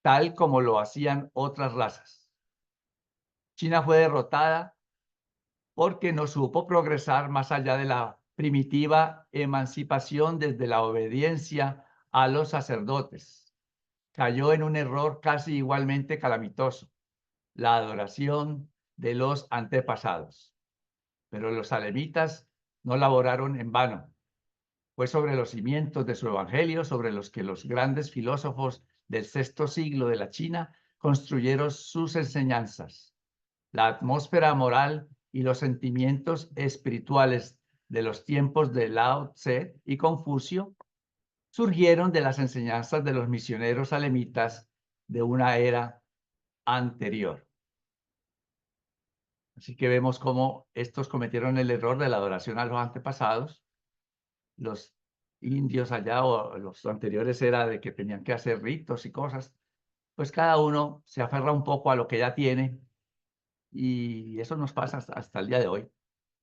tal como lo hacían otras razas. China fue derrotada porque no supo progresar más allá de la primitiva emancipación desde la obediencia a los sacerdotes. Cayó en un error casi igualmente calamitoso, la adoración de los antepasados. Pero los salemitas no laboraron en vano. Fue sobre los cimientos de su evangelio sobre los que los grandes filósofos del sexto siglo de la China construyeron sus enseñanzas. La atmósfera moral y los sentimientos espirituales de los tiempos de Lao Tse y Confucio surgieron de las enseñanzas de los misioneros salemitas de una era anterior. Así que vemos cómo estos cometieron el error de la adoración a los antepasados. Los indios allá o los anteriores era de que tenían que hacer ritos y cosas. Pues cada uno se aferra un poco a lo que ya tiene y eso nos pasa hasta el día de hoy.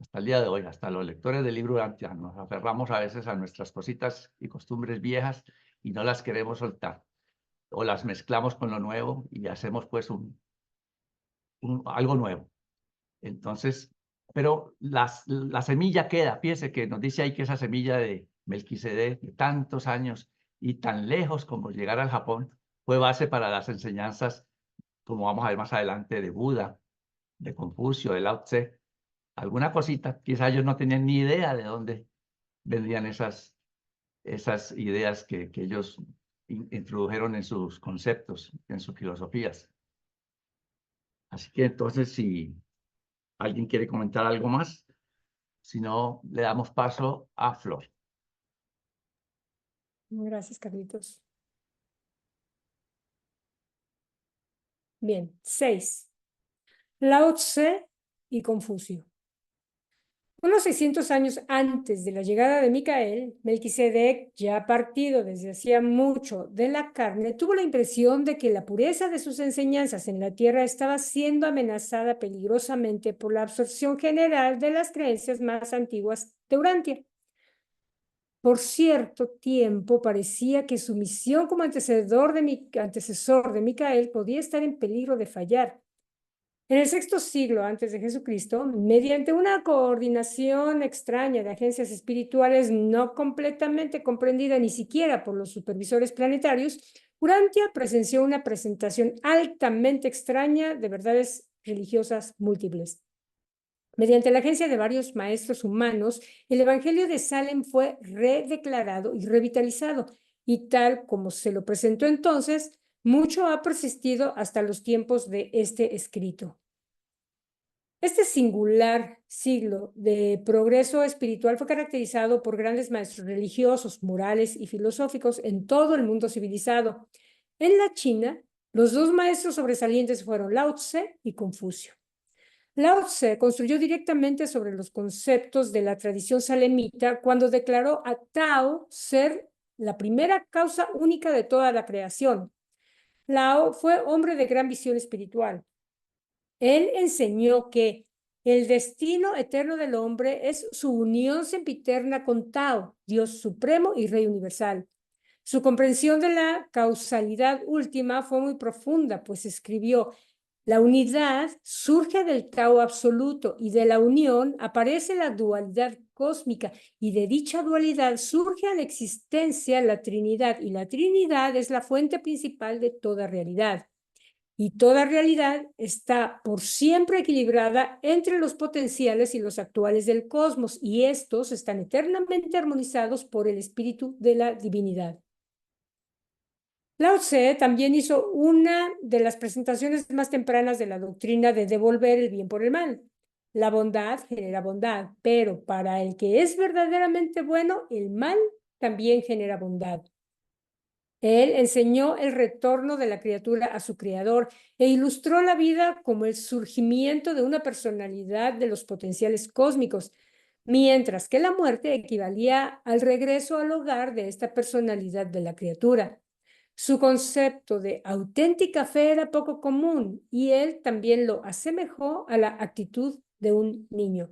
Hasta el día de hoy, hasta los lectores del libro Urantia, nos aferramos a veces a nuestras cositas y costumbres viejas y no las queremos soltar. O las mezclamos con lo nuevo y hacemos pues algo nuevo. Entonces, pero la semilla queda. Fíjese que nos dice ahí que esa semilla de Melquisedec de tantos años y tan lejos como llegar al Japón fue base para las enseñanzas, como vamos a ver más adelante, de Buda, de Confucio, de Lao Tse. Alguna cosita, quizá ellos no tenían ni idea de dónde vendrían esas ideas que ellos introdujeron en sus conceptos, en sus filosofías. Así que entonces, si alguien quiere comentar algo más, si no, le damos paso a Flor. Gracias, Carlitos. Bien, 6. Lao Tse y Confucio. Unos 600 años antes de la llegada de Micael, Melquisedec, ya partido desde hacía mucho de la carne, tuvo la impresión de que la pureza de sus enseñanzas en la tierra estaba siendo amenazada peligrosamente por la absorción general de las creencias más antiguas de Urantia. Por cierto tiempo parecía que su misión como antecesor de Micael podía estar en peligro de fallar. En el sexto siglo antes de Jesucristo, mediante una coordinación extraña de agencias espirituales no completamente comprendida ni siquiera por los supervisores planetarios, Urantia presenció una presentación altamente extraña de verdades religiosas múltiples. Mediante la agencia de varios maestros humanos, el Evangelio de Salem fue redeclarado y revitalizado, y tal como se lo presentó entonces, mucho ha persistido hasta los tiempos de este escrito. Este singular siglo de progreso espiritual fue caracterizado por grandes maestros religiosos, morales y filosóficos en todo el mundo civilizado. En la China, los dos maestros sobresalientes fueron Lao Tse y Confucio. Lao Tse construyó directamente sobre los conceptos de la tradición salemita cuando declaró a Tao ser la primera causa única de toda la creación. Lao fue hombre de gran visión espiritual. Él enseñó que el destino eterno del hombre es su unión sempiterna con Tao, Dios supremo y Rey universal. Su comprensión de la causalidad última fue muy profunda, pues escribió: la unidad surge del Tao absoluto y de la unión aparece la dualidad cósmica y de dicha dualidad surge a la existencia la Trinidad y la Trinidad es la fuente principal de toda realidad. Y toda realidad está por siempre equilibrada entre los potenciales y los actuales del cosmos, y estos están eternamente armonizados por el espíritu de la divinidad. Lao Tse también hizo una de las presentaciones más tempranas de la doctrina de devolver el bien por el mal. La bondad genera bondad, pero para el que es verdaderamente bueno, el mal también genera bondad. Él enseñó el retorno de la criatura a su creador e ilustró la vida como el surgimiento de una personalidad de los potenciales cósmicos, mientras que la muerte equivalía al regreso al hogar de esta personalidad de la criatura. Su concepto de auténtica fe era poco común y él también lo asemejó a la actitud de un niño.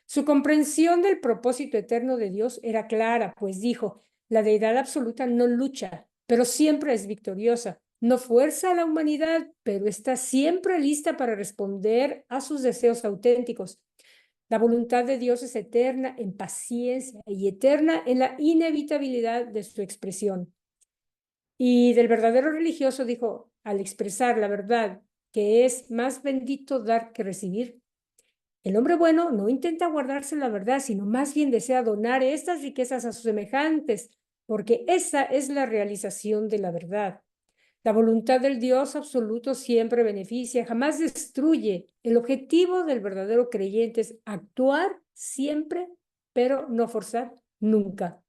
Su comprensión del propósito eterno de Dios era clara, pues dijo: la deidad absoluta no lucha, pero siempre es victoriosa. No fuerza a la humanidad, pero está siempre lista para responder a sus deseos auténticos. La voluntad de Dios es eterna en paciencia y eterna en la inevitabilidad de su expresión. Y del verdadero religioso dijo, al expresar la verdad, que es más bendito dar que recibir: el hombre bueno no intenta guardarse la verdad, sino más bien desea donar estas riquezas a sus semejantes, porque esa es la realización de la verdad. La voluntad del Dios absoluto siempre beneficia, jamás destruye. El objetivo del verdadero creyente es actuar siempre, pero no forzar nunca.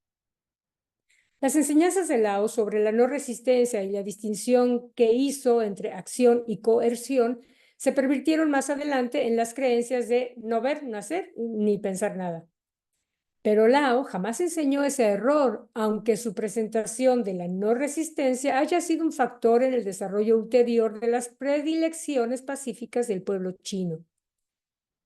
Las enseñanzas de Lao sobre la no resistencia y la distinción que hizo entre acción y coerción se pervirtieron más adelante en las creencias de no ver, no hacer ni pensar nada. Pero Lao jamás enseñó ese error, aunque su presentación de la no resistencia haya sido un factor en el desarrollo ulterior de las predilecciones pacíficas del pueblo chino.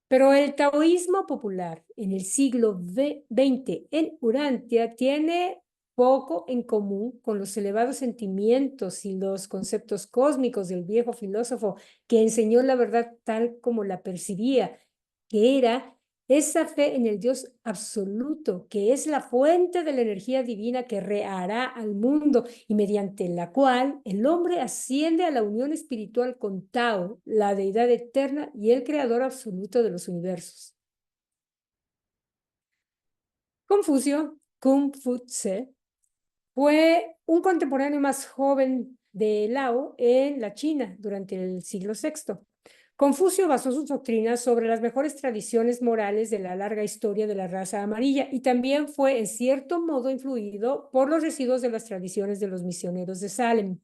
Pero el taoísmo popular en el siglo XX en Urantia tiene poco en común con los elevados sentimientos y los conceptos cósmicos del viejo filósofo que enseñó la verdad tal como la percibía, que era esa fe en el Dios absoluto, que es la fuente de la energía divina que rehará al mundo y mediante la cual el hombre asciende a la unión espiritual con Tao, la deidad eterna y el creador absoluto de los universos. Confucio, Kung Fu Tse, fue un contemporáneo más joven de Lao en la China durante el siglo VI. Confucio basó sus doctrinas sobre las mejores tradiciones morales de la larga historia de la raza amarilla y también fue en cierto modo influido por los residuos de las tradiciones de los misioneros de Salem.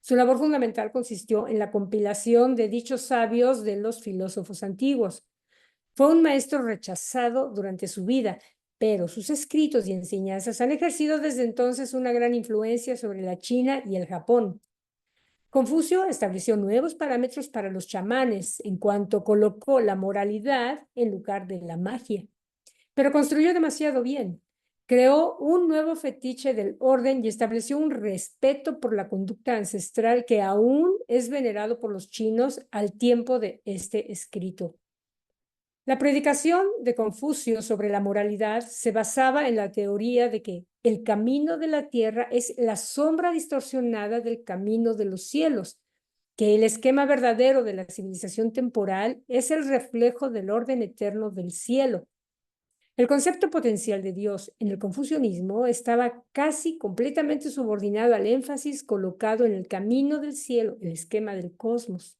Su labor fundamental consistió en la compilación de dichos sabios de los filósofos antiguos. Fue un maestro rechazado durante su vida, pero sus escritos y enseñanzas han ejercido desde entonces una gran influencia sobre la China y el Japón. Confucio estableció nuevos parámetros para los chamanes en cuanto colocó la moralidad en lugar de la magia, pero construyó demasiado bien. Creó un nuevo fetiche del orden y estableció un respeto por la conducta ancestral que aún es venerado por los chinos al tiempo de este escrito. La predicación de Confucio sobre la moralidad se basaba en la teoría de que el camino de la tierra es la sombra distorsionada del camino de los cielos, que el esquema verdadero de la civilización temporal es el reflejo del orden eterno del cielo. El concepto potencial de Dios en el confucianismo estaba casi completamente subordinado al énfasis colocado en el camino del cielo, el esquema del cosmos.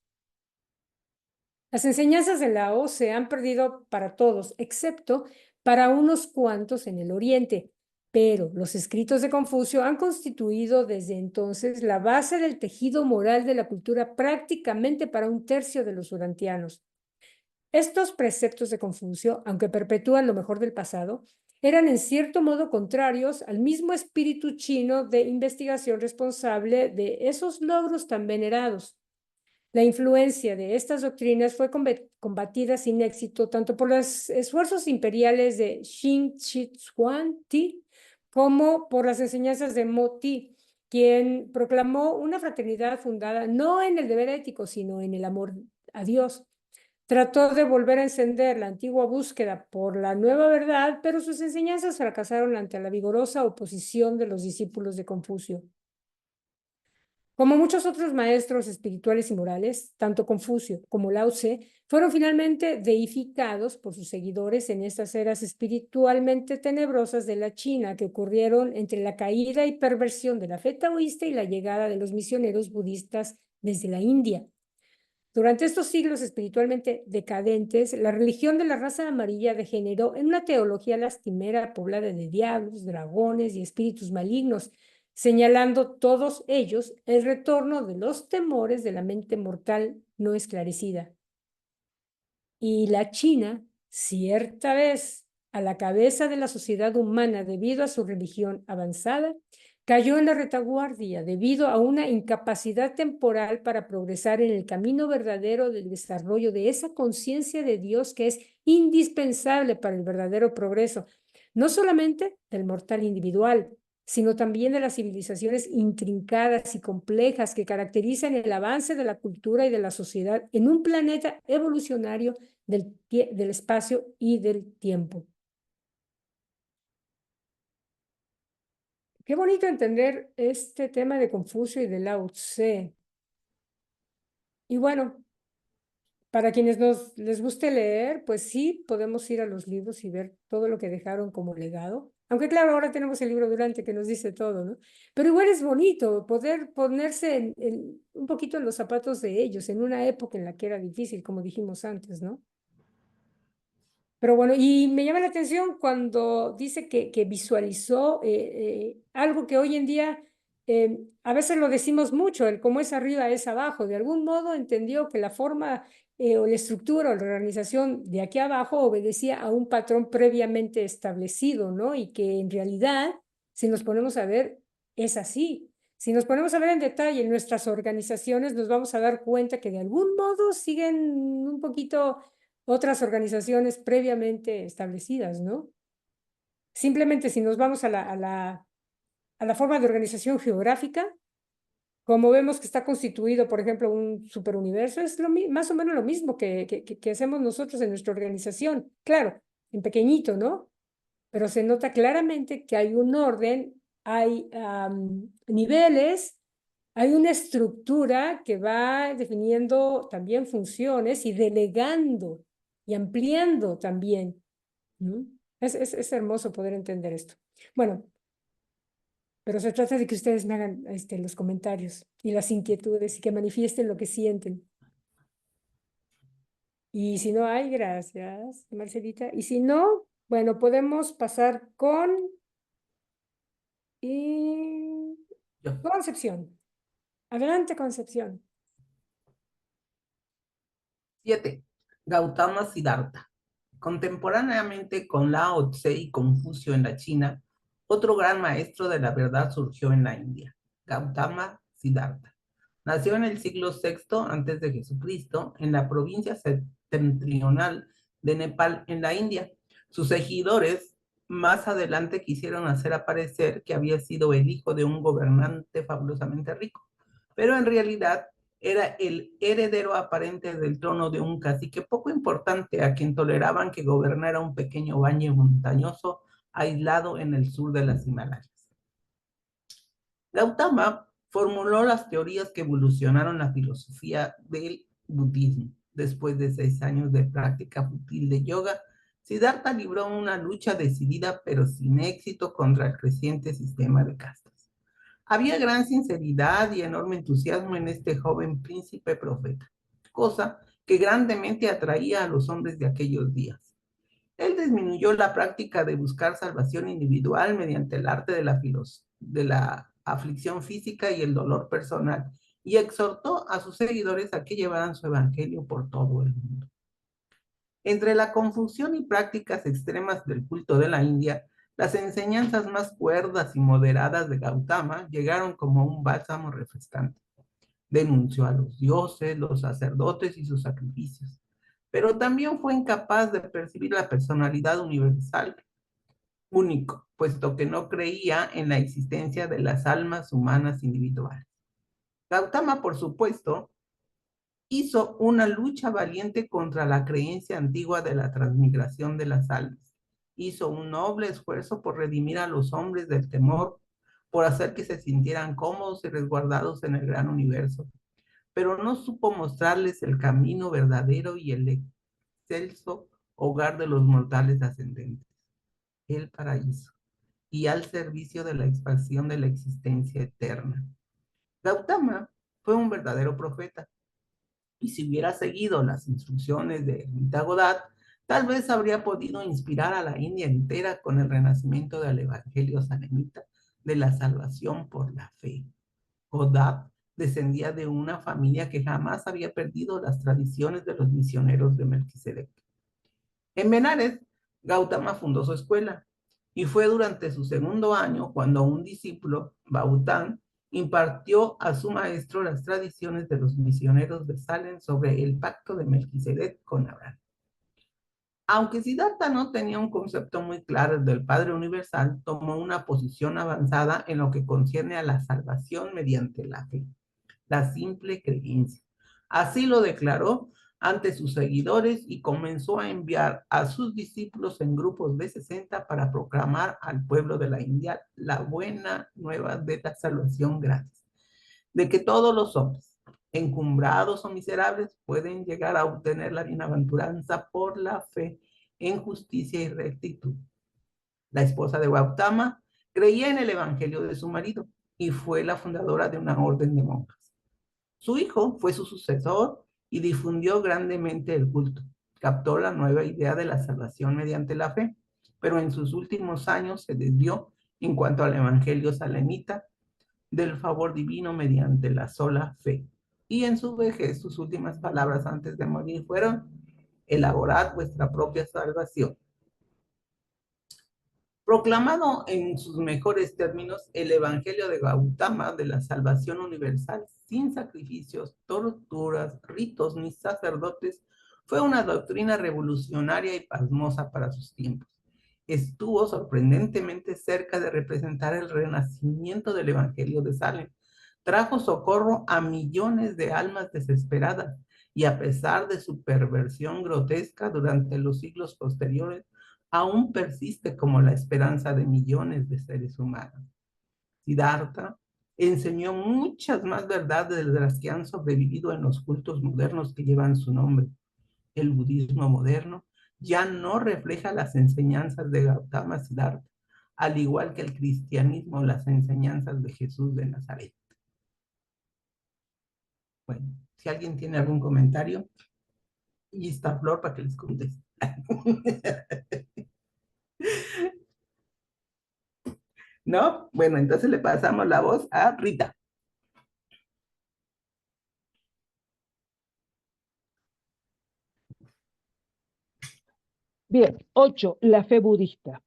Las enseñanzas de Lao se han perdido para todos, excepto para unos cuantos en el Oriente, pero los escritos de Confucio han constituido desde entonces la base del tejido moral de la cultura prácticamente para un tercio de los urantianos. Estos preceptos de Confucio, aunque perpetúan lo mejor del pasado, eran en cierto modo contrarios al mismo espíritu chino de investigación responsable de esos logros tan venerados. La influencia de estas doctrinas fue combatida sin éxito tanto por los esfuerzos imperiales de Qin Shi Huang Ti como por las enseñanzas de Mo Ti, quien proclamó una fraternidad fundada no en el deber ético, sino en el amor a Dios. Trató de volver a encender la antigua búsqueda por la nueva verdad, pero sus enseñanzas fracasaron ante la vigorosa oposición de los discípulos de Confucio. Como muchos otros maestros espirituales y morales, tanto Confucio como Lao Tse fueron finalmente deificados por sus seguidores en estas eras espiritualmente tenebrosas de la China que ocurrieron entre la caída y perversión de la fe taoísta y la llegada de los misioneros budistas desde la India. Durante estos siglos espiritualmente decadentes, la religión de la raza amarilla degeneró en una teología lastimera poblada de diablos, dragones y espíritus malignos, señalando todos ellos el retorno de los temores de la mente mortal no esclarecida. Y la China, cierta vez a la cabeza de la sociedad humana debido a su religión avanzada, cayó en la retaguardia debido a una incapacidad temporal para progresar en el camino verdadero del desarrollo de esa conciencia de Dios que es indispensable para el verdadero progreso, no solamente del mortal individual, sino también de las civilizaciones intrincadas y complejas que caracterizan el avance de la cultura y de la sociedad en un planeta evolucionario del espacio y del tiempo. Qué bonito entender este tema de Confucio y de Lao Tse. Y bueno, para quienes les guste leer, pues sí, podemos ir a los libros y ver todo lo que dejaron como legado. Aunque claro, ahora tenemos el libro Durante que nos dice todo, ¿no? Pero igual es bonito poder ponerse un poquito en los zapatos de ellos, en una época en la que era difícil, como dijimos antes, ¿no? Pero bueno, y me llama la atención cuando dice que visualizó algo que hoy en día a veces lo decimos mucho, el cómo es arriba es abajo. De algún modo entendió que la forma o la estructura o la organización de aquí abajo obedecía a un patrón previamente establecido, ¿no? Y que en realidad, si nos ponemos a ver, es así. Si nos ponemos a ver en detalle nuestras organizaciones, nos vamos a dar cuenta que de algún modo siguen un poquito otras organizaciones previamente establecidas, ¿no? Simplemente si nos vamos a la forma de organización geográfica, como vemos que está constituido, por ejemplo, un superuniverso, es más o menos lo mismo que hacemos nosotros en nuestra organización. Claro, en pequeñito, ¿no? Pero se nota claramente que hay un orden, hay niveles, hay una estructura que va definiendo también funciones y delegando y ampliando también. ¿No? Es hermoso poder entender esto. Bueno, pero se trata de que ustedes me hagan los comentarios y las inquietudes y que manifiesten lo que sienten. Y si no hay, gracias, Marcelita. Y si no, bueno, podemos pasar con Concepción. Adelante, Concepción. 7. Gautama Siddhartha. Contemporáneamente con Lao Tse y Confucio en la China, otro gran maestro de la verdad surgió en la India, Gautama Siddhartha. Nació en el siglo VI antes de Jesucristo en la provincia septentrional de Nepal, en la India. Sus seguidores más adelante quisieron hacer aparecer que había sido el hijo de un gobernante fabulosamente rico, pero en realidad era el heredero aparente del trono de un cacique poco importante a quien toleraban que gobernara un pequeño valle montañoso aislado en el sur de las Himalayas. Gautama formuló las teorías que evolucionaron la filosofía del budismo. Después de 6 años de práctica fútil de yoga, Siddhartha libró una lucha decidida pero sin éxito contra el creciente sistema de castas. Había gran sinceridad y enorme entusiasmo en este joven príncipe profeta, cosa que grandemente atraía a los hombres de aquellos días. Él disminuyó la práctica de buscar salvación individual mediante el arte de la aflicción física y el dolor personal, y exhortó a sus seguidores a que llevaran su evangelio por todo el mundo. Entre la confusión y prácticas extremas del culto de la India, las enseñanzas más cuerdas y moderadas de Gautama llegaron como un bálsamo refrescante. Denunció a los dioses, los sacerdotes y sus sacrificios, pero también fue incapaz de percibir la personalidad universal único, puesto que no creía en la existencia de las almas humanas individuales. Gautama, por supuesto, hizo una lucha valiente contra la creencia antigua de la transmigración de las almas. Hizo un noble esfuerzo por redimir a los hombres del temor, por hacer que se sintieran cómodos y resguardados en el gran universo, pero no supo mostrarles el camino verdadero y el excelso hogar de los mortales ascendentes, el paraíso, y al servicio de la expansión de la existencia eterna. Gautama fue un verdadero profeta, y si hubiera seguido las instrucciones de Rita Godad, tal vez habría podido inspirar a la India entera con el renacimiento del Evangelio salemita de la salvación por la fe. Godad descendía de una familia que jamás había perdido las tradiciones de los misioneros de Melquisedec. En Benares, Gautama fundó su escuela, y fue durante su segundo año cuando un discípulo, Baután, impartió a su maestro las tradiciones de los misioneros de Salem sobre el pacto de Melquisedec con Abraham. Aunque Siddhartha no tenía un concepto muy claro del Padre Universal, tomó una posición avanzada en lo que concierne a la salvación mediante la fe, la simple creencia. Así lo declaró ante sus seguidores y comenzó a enviar a sus discípulos en grupos de 60 para proclamar al pueblo de la India la buena nueva de la salvación gratis, de que todos los hombres, encumbrados o miserables, pueden llegar a obtener la bienaventuranza por la fe en justicia y rectitud. La esposa de Gautama creía en el evangelio de su marido y fue la fundadora de una orden de monjas. Su hijo fue su sucesor y difundió grandemente el culto. Captó la nueva idea de la salvación mediante la fe, pero en sus últimos años se desvió en cuanto al evangelio salemita del favor divino mediante la sola fe. Y en su vejez, sus últimas palabras antes de morir fueron: elaborad vuestra propia salvación. Proclamado en sus mejores términos, el Evangelio de Gautama de la salvación universal sin sacrificios, torturas, ritos ni sacerdotes fue una doctrina revolucionaria y pasmosa para sus tiempos. Estuvo sorprendentemente cerca de representar el renacimiento del Evangelio de Salem. Trajo socorro a millones de almas desesperadas y a pesar de su perversión grotesca durante los siglos posteriores, aún persiste como la esperanza de millones de seres humanos. Siddhartha enseñó muchas más verdades de las que han sobrevivido en los cultos modernos que llevan su nombre. El budismo moderno ya no refleja las enseñanzas de Gautama Siddhartha, al igual que el cristianismo las enseñanzas de Jesús de Nazaret. Bueno, si alguien tiene algún comentario, y está Flor para que les conteste. ¿No? Bueno, entonces le pasamos la voz a Rita. Bien, 8. La fe budista.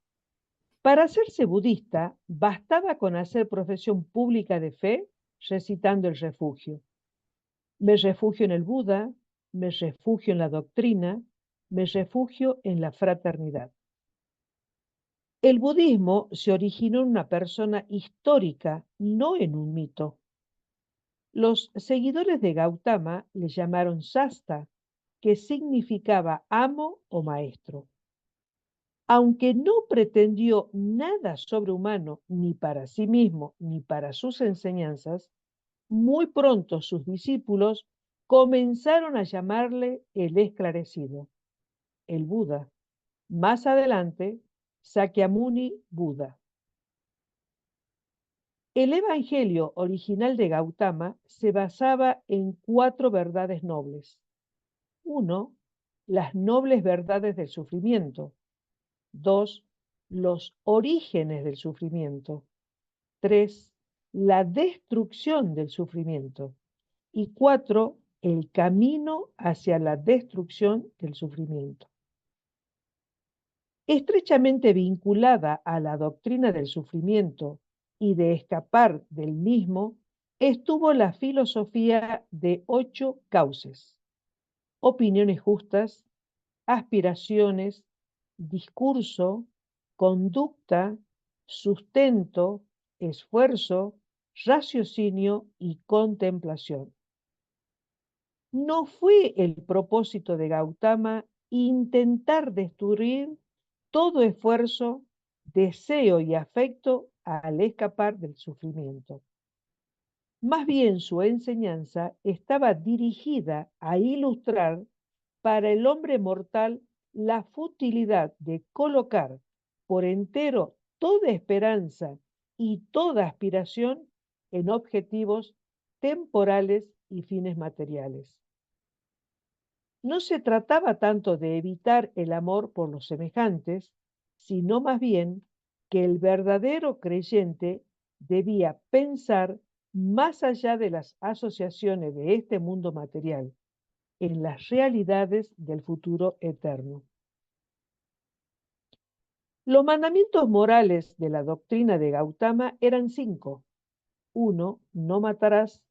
Para hacerse budista, bastaba con hacer profesión pública de fe, recitando el refugio. Me refugio en el Buda, me refugio en la doctrina, me refugio en la fraternidad. El budismo se originó en una persona histórica, no en un mito. Los seguidores de Gautama le llamaron Shasta, que significaba amo o maestro. Aunque no pretendió nada sobrehumano ni para sí mismo ni para sus enseñanzas, Muy pronto sus discípulos comenzaron a llamarle el esclarecido, el Buda. Más adelante, Sakyamuni Buda. El evangelio original de Gautama se basaba en 4 verdades nobles. 1. Las nobles verdades del sufrimiento. 2. Los orígenes del sufrimiento. 3. La destrucción del sufrimiento. Y 4. El camino hacia la destrucción del sufrimiento. Estrechamente vinculada a la doctrina del sufrimiento y de escapar del mismo, estuvo la filosofía de 8 cauces: opiniones justas, aspiraciones, discurso, conducta, sustento, esfuerzo, raciocinio y contemplación. No fue el propósito de Gautama intentar destruir todo esfuerzo, deseo y afecto al escapar del sufrimiento. Más bien su enseñanza estaba dirigida a ilustrar para el hombre mortal la futilidad de colocar por entero toda esperanza y toda aspiración en objetivos temporales y fines materiales. No se trataba tanto de evitar el amor por los semejantes, sino más bien que el verdadero creyente debía pensar más allá de las asociaciones de este mundo material, en las realidades del futuro eterno. Los mandamientos morales de la doctrina de Gautama eran 5. 1. No matarás.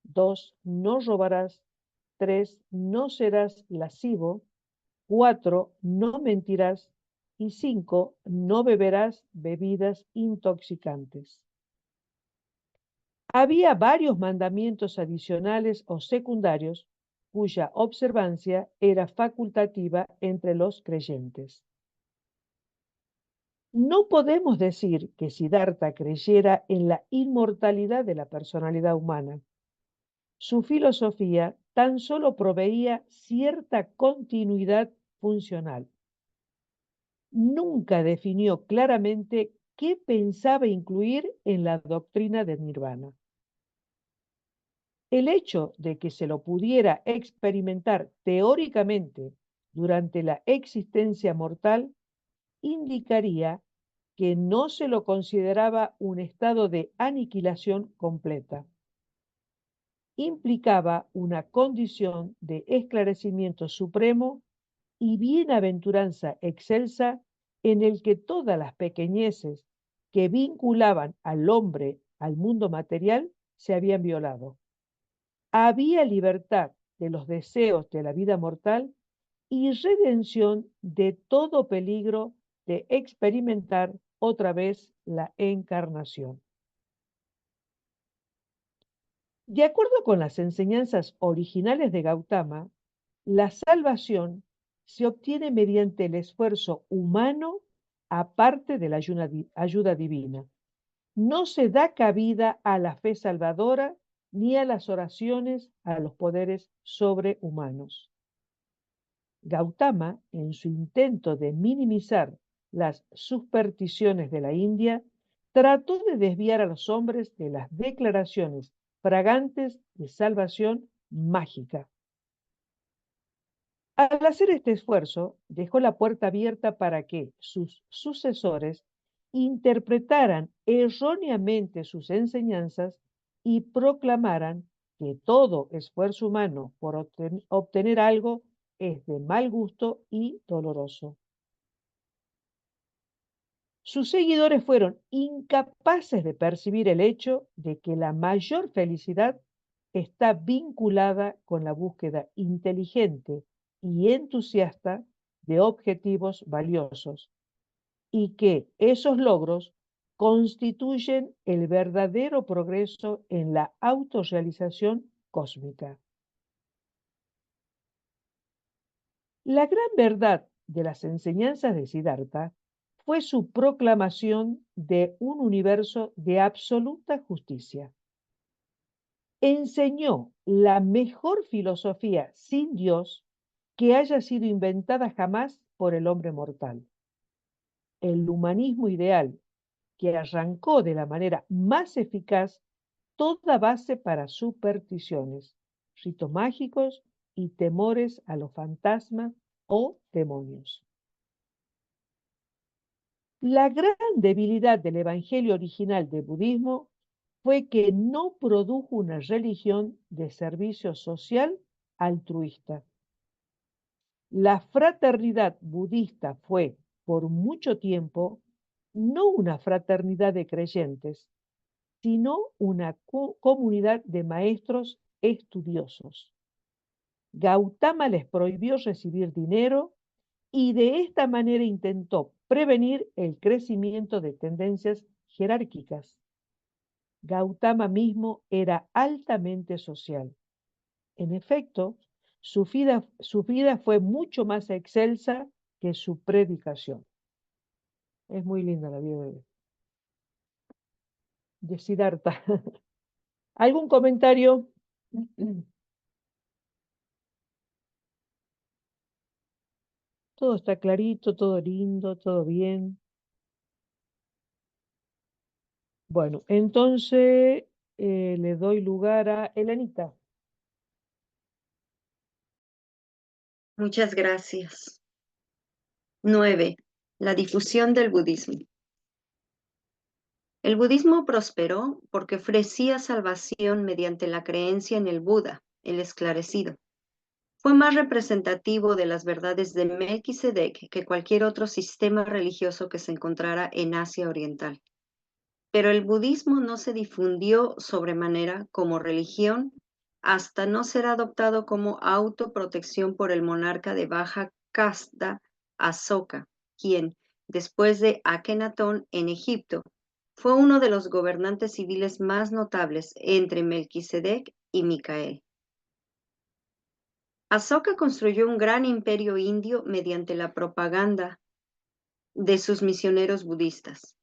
2. No robarás. 3. No serás lascivo. 4. No mentirás. Y 5. No beberás bebidas intoxicantes. Había varios mandamientos adicionales o secundarios cuya observancia era facultativa entre los creyentes. No podemos decir que Siddhartha creyera en la inmortalidad de la personalidad humana. Su filosofía tan solo proveía cierta continuidad funcional. Nunca definió claramente qué pensaba incluir en la doctrina del Nirvana. El hecho de que se lo pudiera experimentar teóricamente durante la existencia mortal indicaría que no se lo consideraba un estado de aniquilación completa. Implicaba una condición de esclarecimiento supremo y bienaventuranza excelsa en el que todas las pequeñeces que vinculaban al hombre al mundo material se habían violado. Había libertad de los deseos de la vida mortal y redención de todo peligro de experimentar otra vez la encarnación. De acuerdo con las enseñanzas originales de Gautama, la salvación se obtiene mediante el esfuerzo humano aparte de la ayuda divina. No se da cabida a la fe salvadora ni a las oraciones a los poderes sobrehumanos. Gautama, en su intento de minimizar las supersticiones de la India, trató de desviar a los hombres de las declaraciones fragantes de salvación mágica. Al hacer este esfuerzo, dejó la puerta abierta para que sus sucesores interpretaran erróneamente sus enseñanzas y proclamaran que todo esfuerzo humano por obtener algo es de mal gusto y doloroso. Sus seguidores fueron incapaces de percibir el hecho de que la mayor felicidad está vinculada con la búsqueda inteligente y entusiasta de objetivos valiosos, y que esos logros constituyen el verdadero progreso en la autorrealización cósmica. La gran verdad de las enseñanzas de Siddhartha fue su proclamación de un universo de absoluta justicia. enseñó la mejor filosofía sin Dios que haya sido inventada jamás por el hombre mortal. El humanismo ideal, que arrancó de la manera más eficaz toda base para supersticiones, ritos mágicos y temores a los fantasmas o demonios. La gran debilidad del evangelio original del budismo fue que no produjo una religión de servicio social altruista. La fraternidad budista fue, por mucho tiempo, no una fraternidad de creyentes, sino una comunidad de maestros estudiosos. Gautama les prohibió recibir dinero y de esta manera intentó prevenir el crecimiento de tendencias jerárquicas. Gautama mismo era altamente social. En efecto, su vida fue mucho más excelsa que su predicación. Es muy linda la vida de Siddhartha. ¿Algún comentario? Todo está clarito, todo lindo, todo bien. Bueno, entonces le doy lugar a Elenita. Muchas gracias. 9. La difusión del budismo. El budismo prosperó porque ofrecía salvación mediante la creencia en el Buda, el esclarecido. Fue más representativo de las verdades de Melquisedec que cualquier otro sistema religioso que se encontrara en Asia Oriental. Pero el budismo no se difundió sobremanera como religión hasta no ser adoptado como autoprotección por el monarca de baja casta, Asoka, quien, después de Akenatón en Egipto, fue uno de los gobernantes civiles más notables entre Melquisedec y Micael. Asoka construyó un gran imperio indio mediante la propaganda de sus misioneros budistas.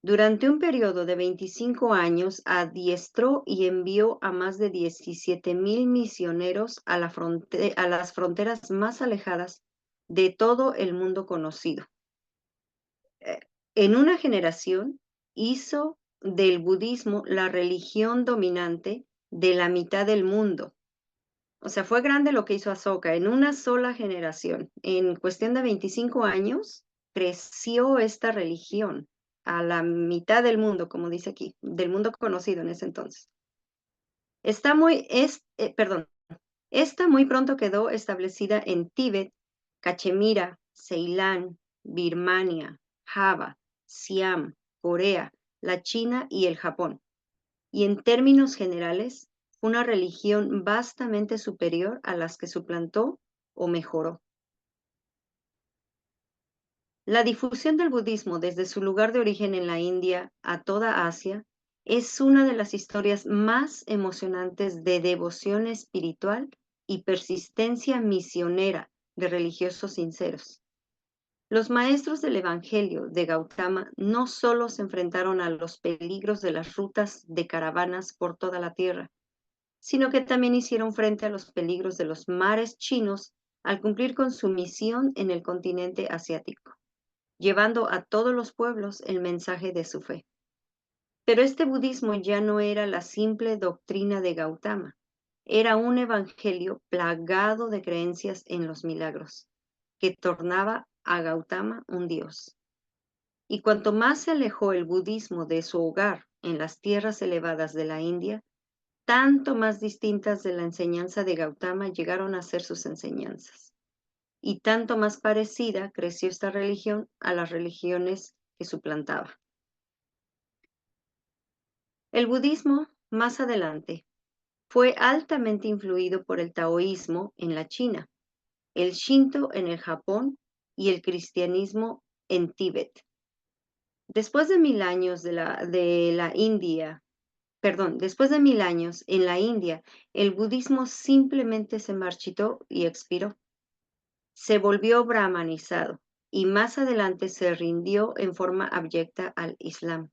Durante un periodo de 25 años, adiestró y envió a más de 17,000 misioneros a las fronteras más alejadas de todo el mundo conocido. En una generación, hizo del budismo la religión dominante de la mitad del mundo. O sea, fue grande lo que hizo Asoka en una sola generación. En cuestión de 25 años, creció esta religión a la mitad del mundo, como dice aquí, del mundo conocido en ese entonces. Esta muy pronto quedó establecida en Tíbet, Cachemira, Ceilán, Birmania, Java, Siam, Corea, la China y el Japón. Y en términos generales, una religión vastamente superior a las que suplantó o mejoró. La difusión del budismo desde su lugar de origen en la India a toda Asia es una de las historias más emocionantes de devoción espiritual y persistencia misionera de religiosos sinceros. Los maestros del Evangelio de Gautama no solo se enfrentaron a los peligros de las rutas de caravanas por toda la tierra, sino que también hicieron frente a los peligros de los mares chinos al cumplir con su misión en el continente asiático, llevando a todos los pueblos el mensaje de su fe. Pero este budismo ya no era la simple doctrina de Gautama, era un evangelio plagado de creencias en los milagros, que tornaba a Gautama un dios. Y cuanto más se alejó el budismo de su hogar en las tierras elevadas de la India, tanto más distintas de la enseñanza de Gautama llegaron a ser sus enseñanzas. Y tanto más parecida creció esta religión a las religiones que suplantaba. El budismo, más adelante, fue altamente influido por el taoísmo en la China, el shinto en el Japón y el cristianismo en Tíbet. Después de 1000 años después de 1000 años en la India, el budismo simplemente se marchitó y expiró. Se volvió brahmanizado y más adelante se rindió en forma abyecta al Islam.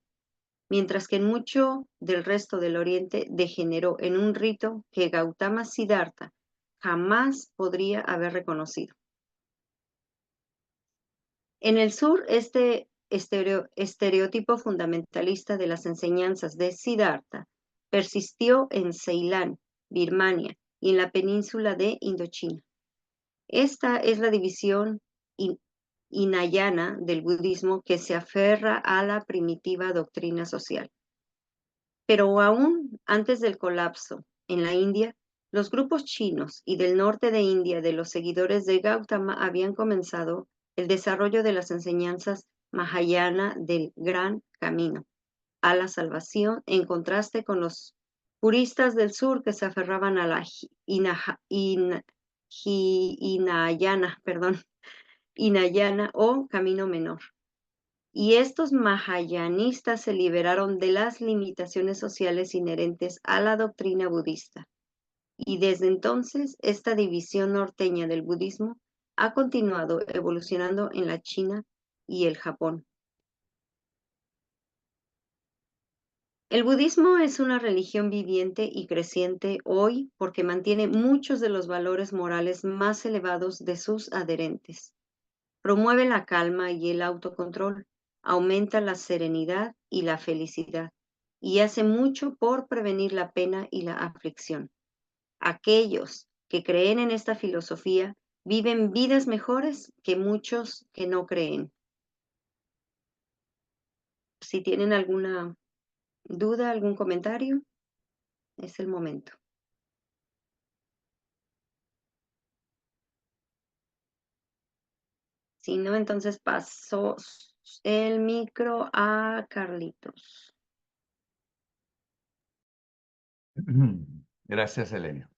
mientras que en mucho del resto del Oriente degeneró en un rito que Gautama Siddhartha jamás podría haber reconocido. En el sur, este estereotipo fundamentalista de las enseñanzas de Siddhartha persistió en Ceilán, Birmania y en la península de Indochina. Esta es la división hinayana del budismo que se aferra a la primitiva doctrina social. Pero aún antes del colapso en la India, los grupos chinos y del norte de India de los seguidores de Gautama habían comenzado el desarrollo de las enseñanzas Mahayana del Gran Camino a la salvación, en contraste con los puristas del sur que se aferraban a la Hinayana o Camino Menor. Y estos mahayanistas se liberaron de las limitaciones sociales inherentes a la doctrina budista. Y desde entonces, esta división norteña del budismo ha continuado evolucionando en la China y el Japón. El budismo es una religión viviente y creciente hoy porque mantiene muchos de los valores morales más elevados de sus adherentes. Promueve la calma y el autocontrol, aumenta la serenidad y la felicidad, y hace mucho por prevenir la pena y la aflicción. Aquellos que creen en esta filosofía viven vidas mejores que muchos que no creen. Si tienen alguna duda, algún comentario, es el momento. Si no, entonces paso el micro a Carlitos. Gracias, Elena.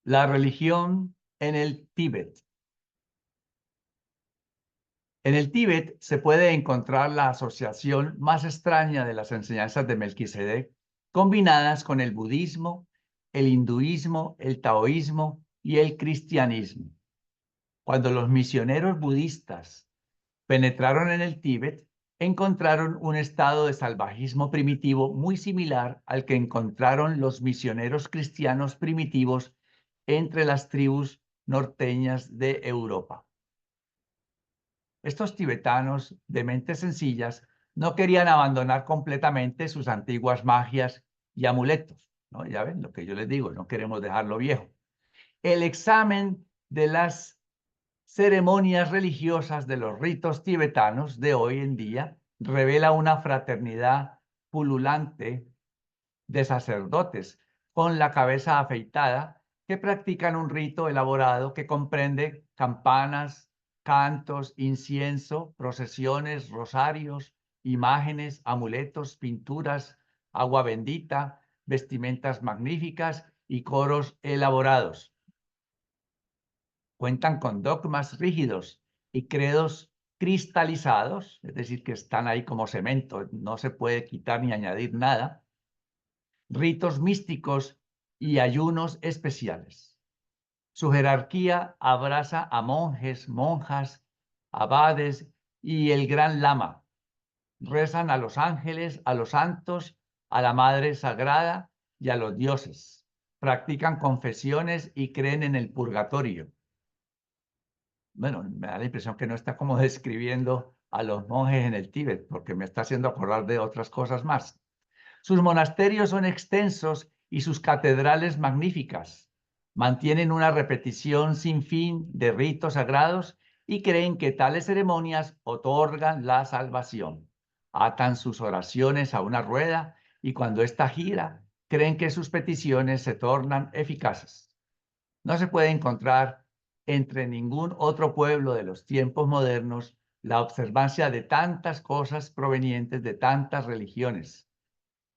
La religión en el Tíbet. En el Tíbet se puede encontrar la asociación más extraña de las enseñanzas de Melquisedec, combinadas con el budismo, el hinduismo, el taoísmo y el cristianismo. Cuando los misioneros budistas penetraron en el Tíbet, encontraron un estado de salvajismo primitivo muy similar al que encontraron los misioneros cristianos primitivos entre las tribus norteñas de Europa. Estos tibetanos de mentes sencillas no querían abandonar completamente sus antiguas magias y amuletos, ¿no? Ya ven lo que yo les digo, no queremos dejarlo viejo. El examen de las ceremonias religiosas de los ritos tibetanos de hoy en día revela una fraternidad pululante de sacerdotes con la cabeza afeitada que practican un rito elaborado que comprende campanas, cantos, incienso, procesiones, rosarios, imágenes, amuletos, pinturas, agua bendita, vestimentas magníficas y coros elaborados. Cuentan con dogmas rígidos y credos cristalizados, es decir, que están ahí como cemento, no se puede quitar ni añadir nada, ritos místicos y ayunos especiales. Su jerarquía abraza a monjes, monjas, abades y el gran lama. Rezan a los ángeles, a los santos, a la Madre Sagrada y a los dioses. Practican confesiones y creen en el purgatorio. Bueno, me da la impresión que no está como describiendo a los monjes en el Tíbet, porque me está haciendo acordar de otras cosas más. Sus monasterios son extensos y sus catedrales magníficas. Mantienen una repetición sin fin de ritos sagrados y creen que tales ceremonias otorgan la salvación. Atan sus oraciones a una rueda y cuando ésta gira, creen que sus peticiones se tornan eficaces. No se puede encontrar entre ningún otro pueblo de los tiempos modernos la observancia de tantas cosas provenientes de tantas religiones.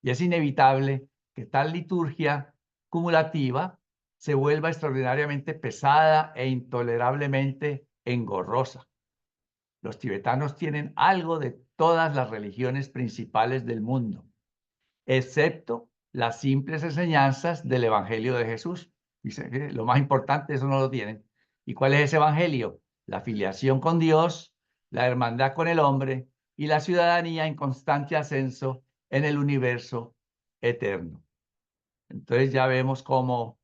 Y es inevitable que tal liturgia cumulativa se vuelva extraordinariamente pesada e intolerablemente engorrosa. Los tibetanos tienen algo de todas las religiones principales del mundo, excepto las simples enseñanzas del Evangelio de Jesús. Dice, lo más importante, eso no lo tienen. ¿Y cuál es ese Evangelio? La filiación con Dios, la hermandad con el hombre y la ciudadanía en constante ascenso en el universo eterno. Entonces ya vemos cómo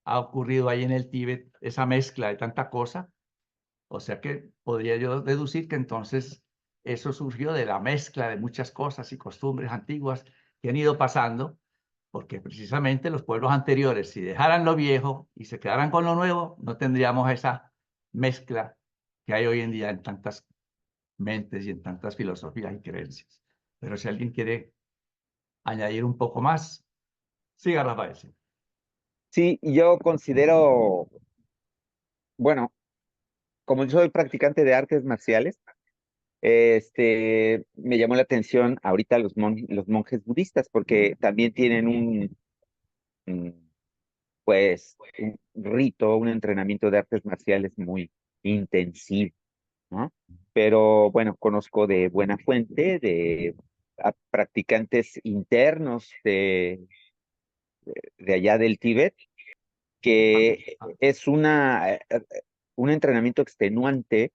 ha ocurrido ahí en el Tíbet esa mezcla de tanta cosa. O sea que podría yo deducir que entonces eso surgió de la mezcla de muchas cosas y costumbres antiguas que han ido pasando, porque precisamente los pueblos anteriores, si dejaran lo viejo y se quedaran con lo nuevo, no tendríamos esa mezcla que hay hoy en día en tantas mentes y en tantas filosofías y creencias. Pero si alguien quiere añadir un poco más, siga, Rafael. Sí. Sí, yo considero, bueno, como yo soy practicante de artes marciales, me llamó la atención ahorita los monjes budistas, porque también tienen pues, un rito, un entrenamiento de artes marciales muy intensivo, ¿no? Pero bueno, conozco de buena fuente de practicantes internos de allá del Tíbet, que es un entrenamiento extenuante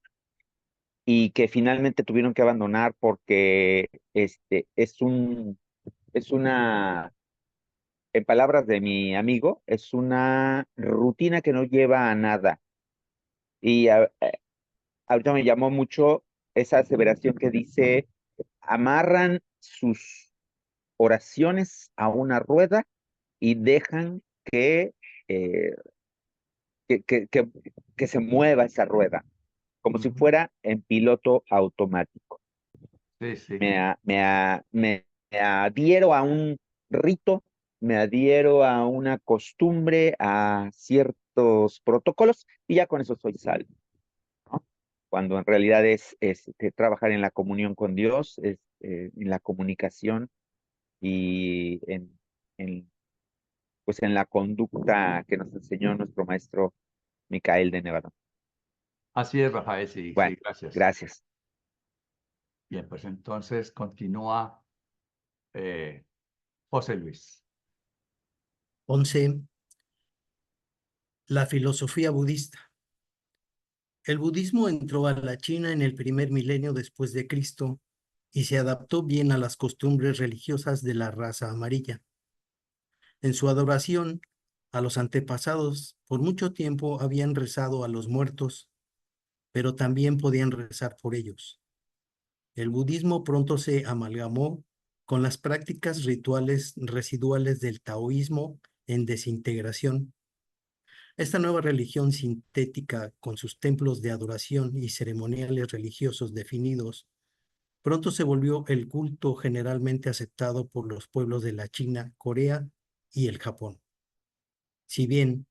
y que finalmente tuvieron que abandonar porque es una, en palabras de mi amigo, es una rutina que no lleva a nada. Y ahorita me llamó mucho esa aseveración que dice, amarran sus oraciones a una rueda y dejan eh, que se mueva esa rueda, como si fuera en piloto automático. Sí, sí. Me adhiero a un rito, me adhiero a una costumbre, a ciertos protocolos, y ya con eso soy salvo, ¿no? Cuando en realidad es trabajar en la comunión con Dios, en la comunicación y pues en la conducta que nos enseñó nuestro maestro Micael de Nevada. Así es, Rafael, sí, Bueno, sí, gracias. gracias. Bien, pues entonces continúa José Luis. 11. La filosofía budista. El budismo entró a la China en el primer milenio después de Cristo y se adaptó bien a las costumbres religiosas de la raza amarilla. En su adoración a los antepasados, por mucho tiempo habían rezado a los muertos, pero también podían rezar por ellos. El budismo pronto se amalgamó con las prácticas rituales residuales del taoísmo en desintegración. Esta nueva religión sintética, con sus templos de adoración y ceremoniales religiosos definidos, pronto se volvió el culto generalmente aceptado por los pueblos de la China, Corea y el Japón. Si bien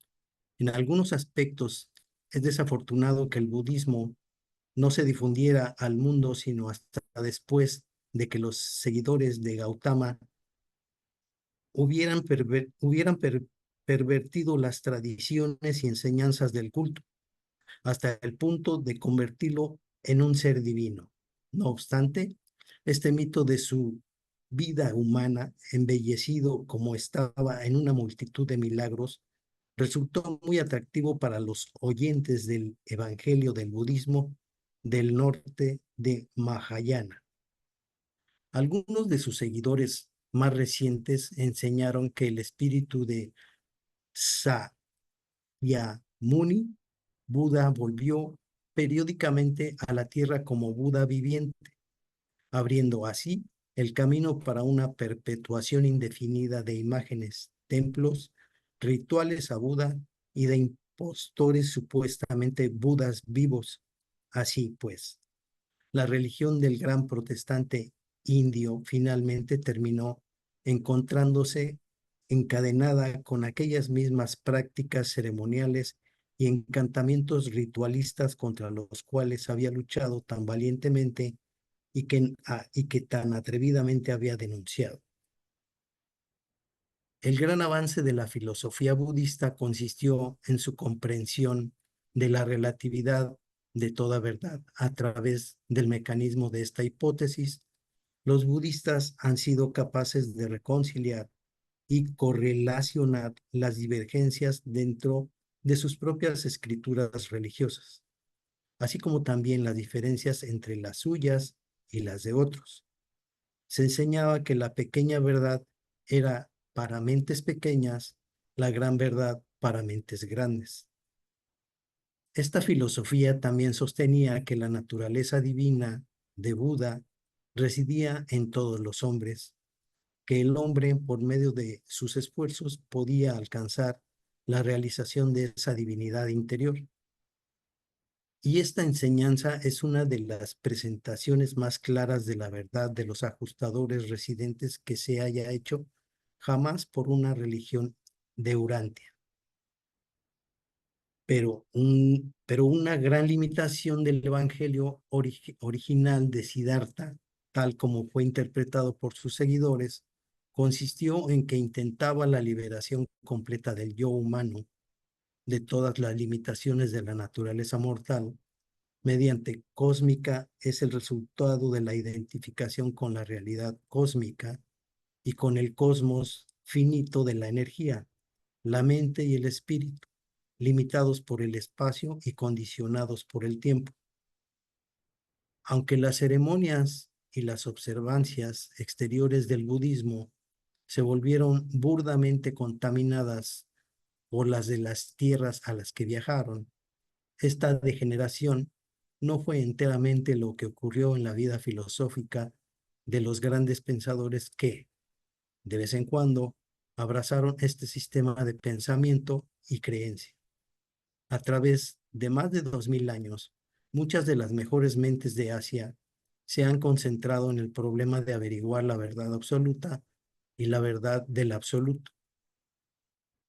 en algunos aspectos es desafortunado que el budismo no se difundiera al mundo sino hasta después de que los seguidores de Gautama hubieran pervertido las tradiciones y enseñanzas del culto, hasta el punto de convertirlo en un ser divino. No obstante, este mito de su vida humana, embellecido como estaba en una multitud de milagros, resultó muy atractivo para los oyentes del Evangelio del budismo del norte de Mahayana. Algunos de sus seguidores más recientes enseñaron que el espíritu de Sakyamuni, Buda, volvió periódicamente a la tierra como Buda viviente, abriendo así el camino para una perpetuación indefinida de imágenes, templos, rituales a Buda y de impostores supuestamente Budas vivos. Así pues, la religión del gran protestante indio finalmente terminó encontrándose encadenada con aquellas mismas prácticas ceremoniales y encantamientos ritualistas contra los cuales había luchado tan valientemente y que tan atrevidamente había denunciado. El gran avance de la filosofía budista consistió en su comprensión de la relatividad de toda verdad. A través del mecanismo de esta hipótesis, los budistas han sido capaces de reconciliar y correlacionar las divergencias dentro de sus propias escrituras religiosas, así como también las diferencias entre las suyas y las de otros. Se enseñaba que la pequeña verdad era para mentes pequeñas, la gran verdad para mentes grandes. Esta filosofía también sostenía que la naturaleza divina de Buda residía en todos los hombres, que el hombre, por medio de sus esfuerzos, podía alcanzar la realización de esa divinidad interior. Y esta enseñanza es una de las presentaciones más claras de la verdad de los ajustadores residentes que se haya hecho jamás por una religión de Urantia. Pero una gran limitación del evangelio original de Siddhartha, tal como fue interpretado por sus seguidores, consistió en que intentaba la liberación completa del yo humano de todas las limitaciones de la naturaleza mortal, mediante cósmica es el resultado de la identificación con la realidad cósmica y con el cosmos finito de la energía, la mente y el espíritu, limitados por el espacio y condicionados por el tiempo. Aunque las ceremonias y las observancias exteriores del budismo se volvieron burdamente contaminadas por las de las tierras a las que viajaron, esta degeneración no fue enteramente lo que ocurrió en la vida filosófica de los grandes pensadores que, de vez en cuando, abrazaron este sistema de pensamiento y creencia. A través de más de 2000 años, muchas de las mejores mentes de Asia se han concentrado en el problema de averiguar la verdad absoluta y la verdad del absoluto.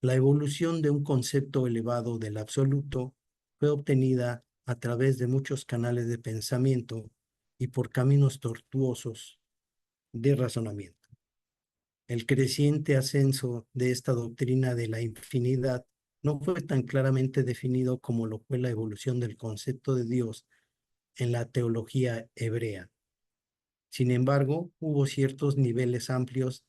La evolución de un concepto elevado del absoluto fue obtenida a través de muchos canales de pensamiento y por caminos tortuosos de razonamiento. El creciente ascenso de esta doctrina de la infinidad no fue tan claramente definido como lo fue la evolución del concepto de Dios en la teología hebrea. Sin embargo, hubo ciertos niveles amplios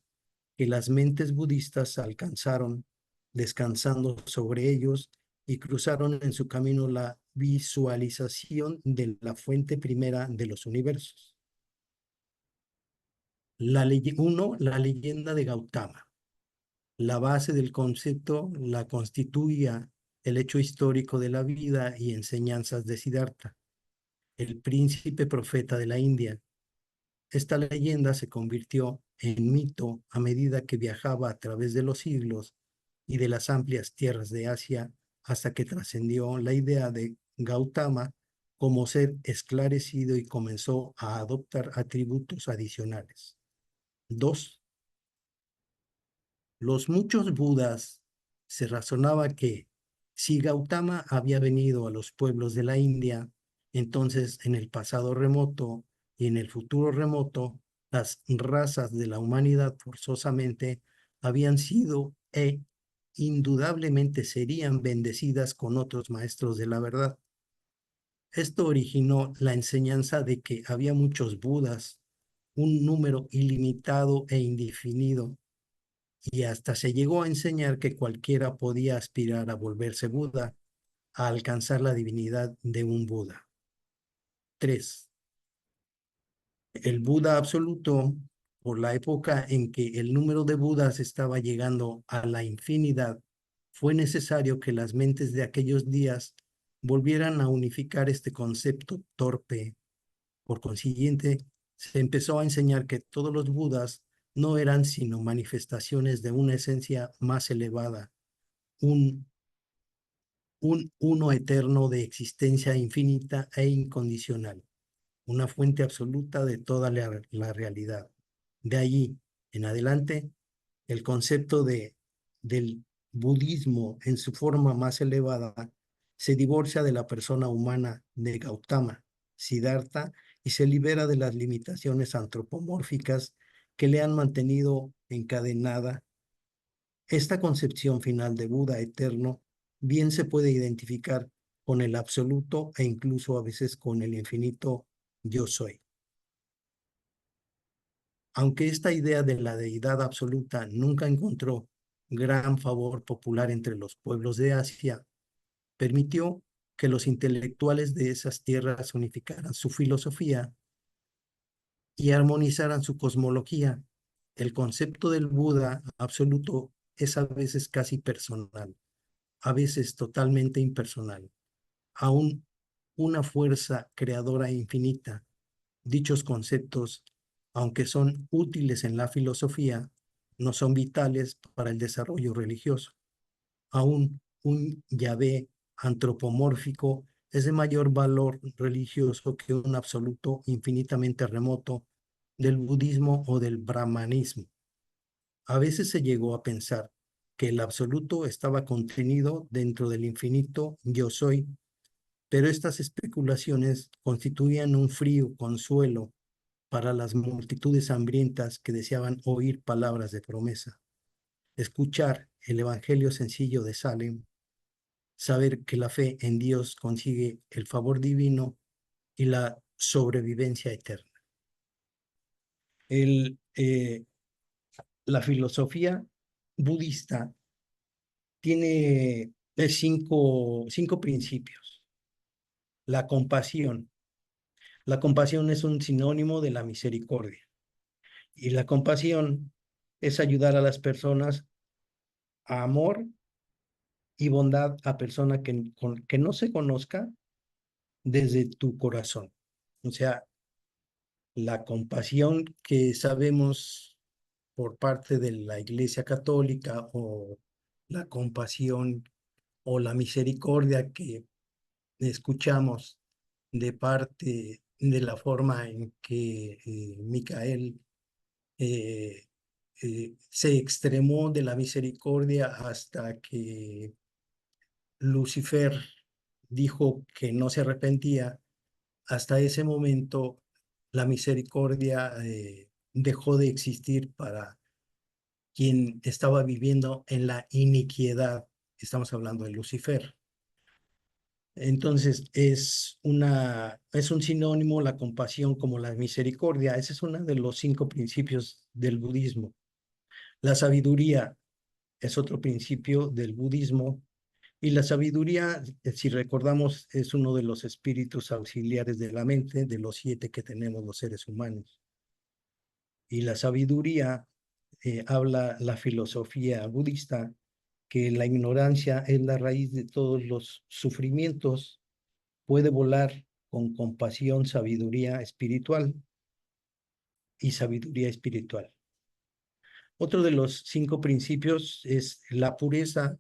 que las mentes budistas alcanzaron descansando sobre ellos y cruzaron en su camino la visualización de la fuente primera de los universos. La leyenda de Gautama. La base del concepto la constituía el hecho histórico de la vida y enseñanzas de Siddhartha, el príncipe profeta de la India. Esta leyenda se convirtió en mito a medida que viajaba a través de los siglos y de las amplias tierras de Asia hasta que trascendió la idea de Gautama como ser esclarecido y comenzó a adoptar atributos adicionales. 2. Los muchos Budas se razonaba que si Gautama había venido a los pueblos de la India, entonces en el pasado remoto y en el futuro remoto, las razas de la humanidad forzosamente habían sido e indudablemente serían bendecidas con otros maestros de la verdad. Esto originó la enseñanza de que había muchos Budas, un número ilimitado e indefinido, y hasta se llegó a enseñar que cualquiera podía aspirar a volverse Buda, a alcanzar la divinidad de un Buda. 3. El Buda absoluto, por la época en que el número de Budas estaba llegando a la infinidad, fue necesario que las mentes de aquellos días volvieran a unificar este concepto torpe. Por consiguiente, se empezó a enseñar que todos los Budas no eran sino manifestaciones de una esencia más elevada, un uno eterno de existencia infinita e incondicional, una fuente absoluta de toda la realidad. De allí en adelante, el concepto del budismo en su forma más elevada se divorcia de la persona humana de Gautama, Siddhartha, y se libera de las limitaciones antropomórficas que le han mantenido encadenada. Esta concepción final de Buda eterno bien se puede identificar con el absoluto e incluso a veces con el infinito yo soy. Aunque esta idea de la deidad absoluta nunca encontró gran favor popular entre los pueblos de Asia, permitió que los intelectuales de esas tierras unificaran su filosofía y armonizaran su cosmología. El concepto del Buda absoluto es a veces casi personal, a veces totalmente impersonal, aún una fuerza creadora infinita. Dichos conceptos, aunque son útiles en la filosofía, no son vitales para el desarrollo religioso. Aún un Yahvé antropomórfico es de mayor valor religioso que un absoluto infinitamente remoto del budismo o del brahmanismo. A veces se llegó a pensar que el absoluto estaba contenido dentro del infinito yo soy, pero estas especulaciones constituían un frío consuelo para las multitudes hambrientas que deseaban oír palabras de promesa, escuchar el evangelio sencillo de Salem, saber que la fe en Dios consigue el favor divino y la sobrevivencia eterna. La filosofía budista tiene cinco principios. La compasión. La compasión es un sinónimo de la misericordia. Y la compasión es ayudar a las personas a amor y bondad a personas que no se conozca desde tu corazón. O sea, la compasión que sabemos por parte de la Iglesia Católica o la compasión o la misericordia que escuchamos de parte de la forma en que Micael se extremó de la misericordia hasta que Lucifer dijo que no se arrepentía. Hasta ese momento la misericordia dejó de existir para quien estaba viviendo en la iniquidad. Estamos hablando de Lucifer. Entonces es un sinónimo la compasión como la misericordia. Ese es uno de los 5 principios del budismo. La sabiduría es otro principio del budismo. Y la sabiduría, si recordamos, es uno de los espíritus auxiliares de la mente, de los 7 que tenemos los seres humanos. Y la sabiduría, habla la filosofía budista, que la ignorancia es la raíz de todos los sufrimientos, puede volar con compasión, sabiduría espiritual y sabiduría espiritual. Otro de los 5 principios es la pureza.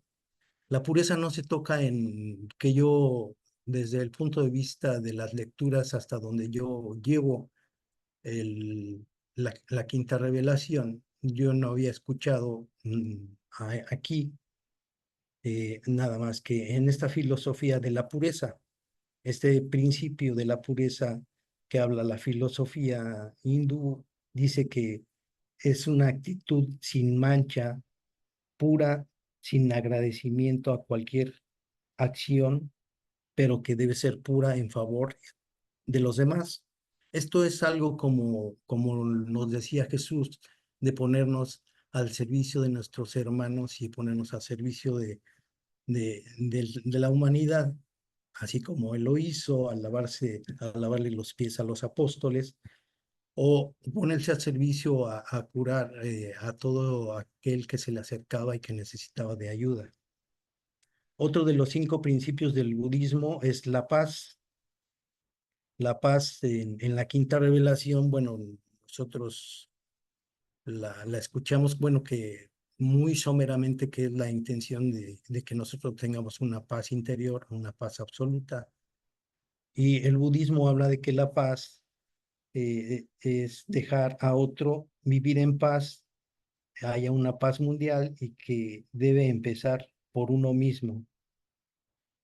La pureza no se toca en que yo, desde el punto de vista de las lecturas hasta donde yo llevo la quinta revelación, yo no había escuchado aquí nada más que en esta filosofía de la pureza, este principio de la pureza que habla la filosofía hindú, dice que es una actitud sin mancha, pura, sin agradecimiento a cualquier acción, pero que debe ser pura en favor de los demás. Esto es algo como nos decía Jesús, de ponernos al servicio de nuestros hermanos y ponernos al servicio de la humanidad, así como Él lo hizo al lavarle los pies a los apóstoles, o ponerse al servicio a curar a todo aquel que se le acercaba y que necesitaba de ayuda. Otro de los 5 principios del budismo es la paz. La paz en la quinta revelación, bueno, nosotros la escuchamos, bueno, que muy someramente que es la intención de que nosotros tengamos una paz interior, una paz absoluta. Y el budismo habla de que la paz es dejar a otro vivir en paz, haya una paz mundial y que debe empezar por uno mismo.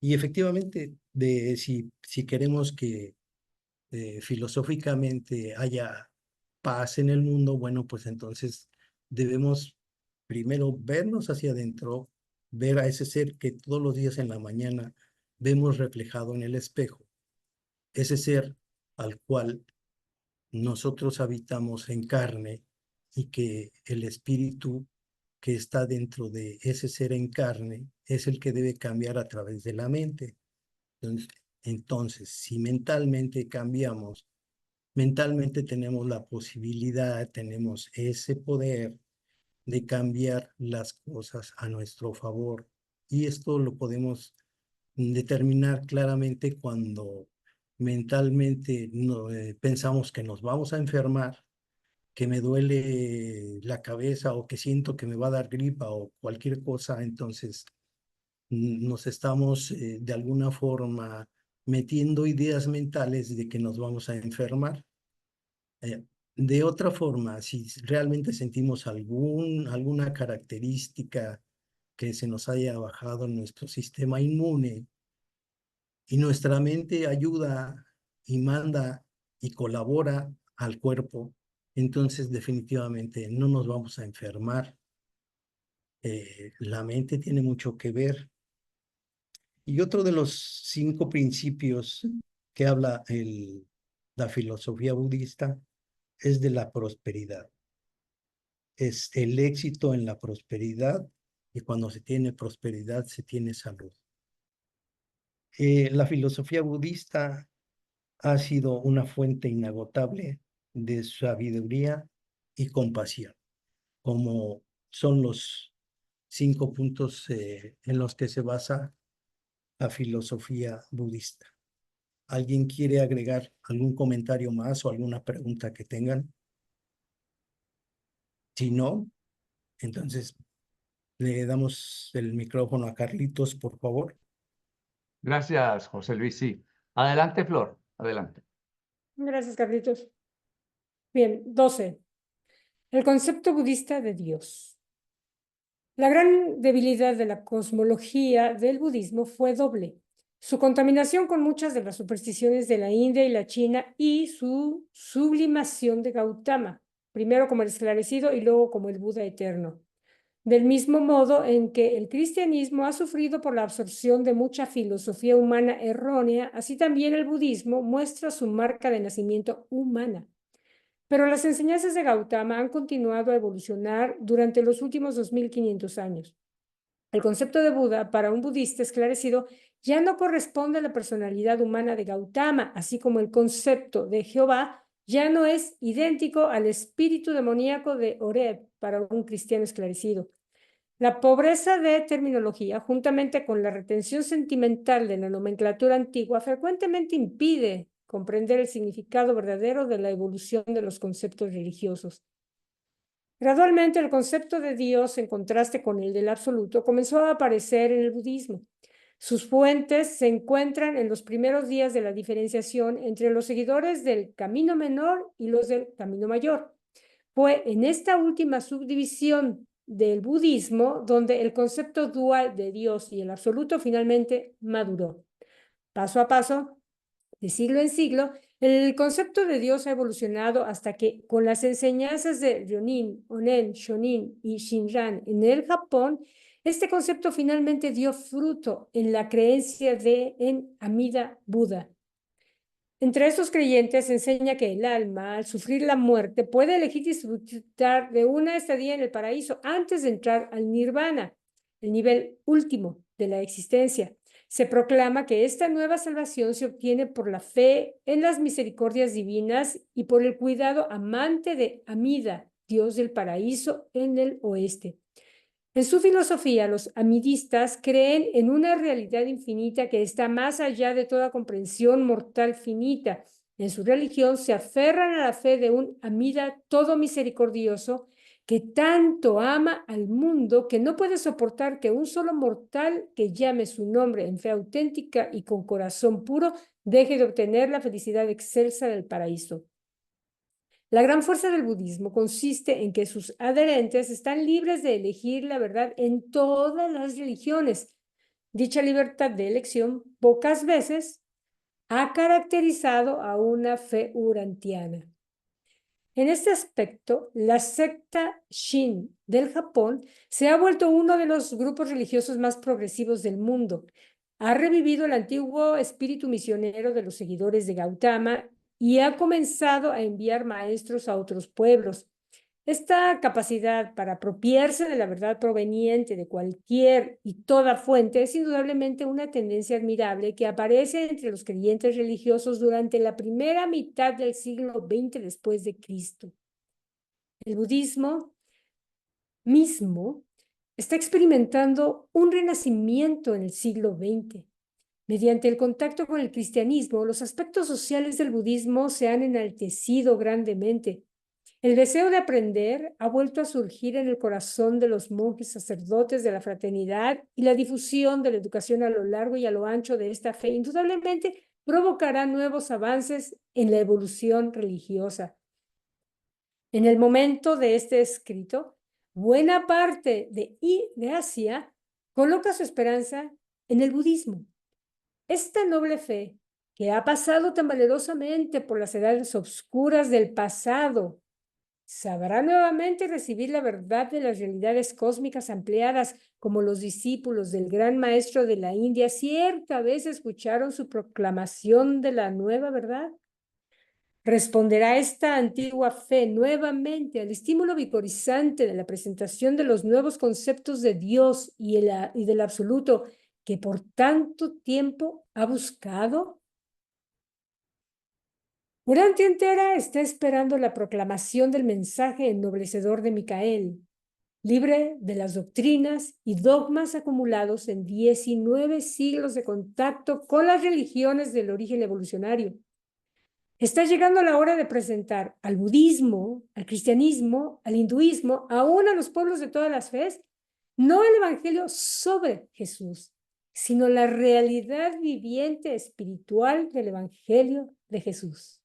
Y efectivamente, si queremos que filosóficamente haya paz en el mundo, bueno, pues entonces debemos primero vernos hacia adentro, ver a ese ser que todos los días en la mañana vemos reflejado en el espejo, ese ser al cual nosotros habitamos en carne y que el espíritu que está dentro de ese ser en carne es el que debe cambiar a través de la mente. Entonces, si mentalmente cambiamos mentalmente tenemos la posibilidad, tenemos ese poder de cambiar las cosas a nuestro favor. Y esto lo podemos determinar claramente cuando mentalmente pensamos que nos vamos a enfermar, que me duele la cabeza o que siento que me va a dar gripa o cualquier cosa, entonces nos estamos de alguna forma metiendo ideas mentales de que nos vamos a enfermar. De otra forma, si realmente sentimos alguna característica que se nos haya bajado en nuestro sistema inmune y nuestra mente ayuda y manda y colabora al cuerpo, entonces definitivamente no nos vamos a enfermar. La mente tiene mucho que ver. Y otro de los 5 principios que habla la filosofía budista es de la prosperidad. Es el éxito en la prosperidad, y cuando se tiene prosperidad se tiene salud. La filosofía budista ha sido una fuente inagotable de sabiduría y compasión, como son los 5 puntos en los que se basa la filosofía budista. ¿Alguien quiere agregar algún comentario más o alguna pregunta que tengan? Si no, entonces le damos el micrófono a Carlitos, por favor. Gracias, José Luis. Sí. Adelante, Flor. Adelante. Gracias, Carlitos. Bien, 12. El concepto budista de Dios. La gran debilidad de la cosmología del budismo fue doble: su contaminación con muchas de las supersticiones de la India y la China y su sublimación de Gautama, primero como el esclarecido y luego como el Buda eterno. Del mismo modo en que el cristianismo ha sufrido por la absorción de mucha filosofía humana errónea, así también el budismo muestra su marca de nacimiento humana. Pero las enseñanzas de Gautama han continuado a evolucionar durante los últimos 2500 años. El concepto de Buda para un budista esclarecido ya no corresponde a la personalidad humana de Gautama, así como el concepto de Jehová ya no es idéntico al espíritu demoníaco de Oreb para un cristiano esclarecido. La pobreza de terminología, juntamente con la retención sentimental de la nomenclatura antigua, frecuentemente impide comprender el significado verdadero de la evolución de los conceptos religiosos. Gradualmente, el concepto de Dios, en contraste con el del absoluto, comenzó a aparecer en el budismo. Sus fuentes se encuentran en los primeros días de la diferenciación entre los seguidores del camino menor y los del camino mayor. Fue en esta última subdivisión del budismo donde el concepto dual de Dios y el absoluto finalmente maduró. Paso a paso, de siglo en siglo, el concepto de Dios ha evolucionado hasta que, con las enseñanzas de Ryonin, Onen, Shonin y Shinran en el Japón, este concepto finalmente dio fruto en la creencia en Amida Buda. Entre estos creyentes se enseña que el alma, al sufrir la muerte, puede elegir disfrutar de una estadía en el paraíso antes de entrar al nirvana, el nivel último de la existencia. Se proclama que esta nueva salvación se obtiene por la fe en las misericordias divinas y por el cuidado amante de Amida, Dios del paraíso en el oeste. En su filosofía, los amidistas creen en una realidad infinita que está más allá de toda comprensión mortal finita. En su religión se aferran a la fe de un Amida todo misericordioso que tanto ama al mundo que no puede soportar que un solo mortal que llame su nombre en fe auténtica y con corazón puro deje de obtener la felicidad excelsa del paraíso. La gran fuerza del budismo consiste en que sus adherentes están libres de elegir la verdad en todas las religiones. Dicha libertad de elección pocas veces ha caracterizado a una fe urantiana. En este aspecto, la secta Shin del Japón se ha vuelto uno de los grupos religiosos más progresivos del mundo. Ha revivido el antiguo espíritu misionero de los seguidores de Gautama y ha comenzado a enviar maestros a otros pueblos. Esta capacidad para apropiarse de la verdad proveniente de cualquier y toda fuente es indudablemente una tendencia admirable que aparece entre los creyentes religiosos durante la primera mitad del siglo XX después de Cristo. El budismo mismo está experimentando un renacimiento en el siglo XX. Mediante el contacto con el cristianismo, los aspectos sociales del budismo se han enaltecido grandemente. El deseo de aprender ha vuelto a surgir en el corazón de los monjes sacerdotes de la fraternidad y la difusión de la educación a lo largo y a lo ancho de esta fe indudablemente provocará nuevos avances en la evolución religiosa. En el momento de este escrito, buena parte de Asia coloca su esperanza en el budismo. Esta noble fe, que ha pasado tan valerosamente por las edades oscuras del pasado, sabrá nuevamente recibir la verdad de las realidades cósmicas ampliadas, como los discípulos del gran maestro de la India cierta vez escucharon su proclamación de la nueva verdad. Responderá esta antigua fe nuevamente al estímulo vigorizante de la presentación de los nuevos conceptos de Dios y del absoluto que por tanto tiempo ha buscado. Urantia entera está esperando la proclamación del mensaje ennoblecedor de Micael, libre de las doctrinas y dogmas acumulados en 19 siglos de contacto con las religiones del origen evolucionario. Está llegando la hora de presentar al budismo, al cristianismo, al hinduismo, aún a los pueblos de todas las fes, no el evangelio sobre Jesús, sino la realidad viviente espiritual del evangelio de Jesús.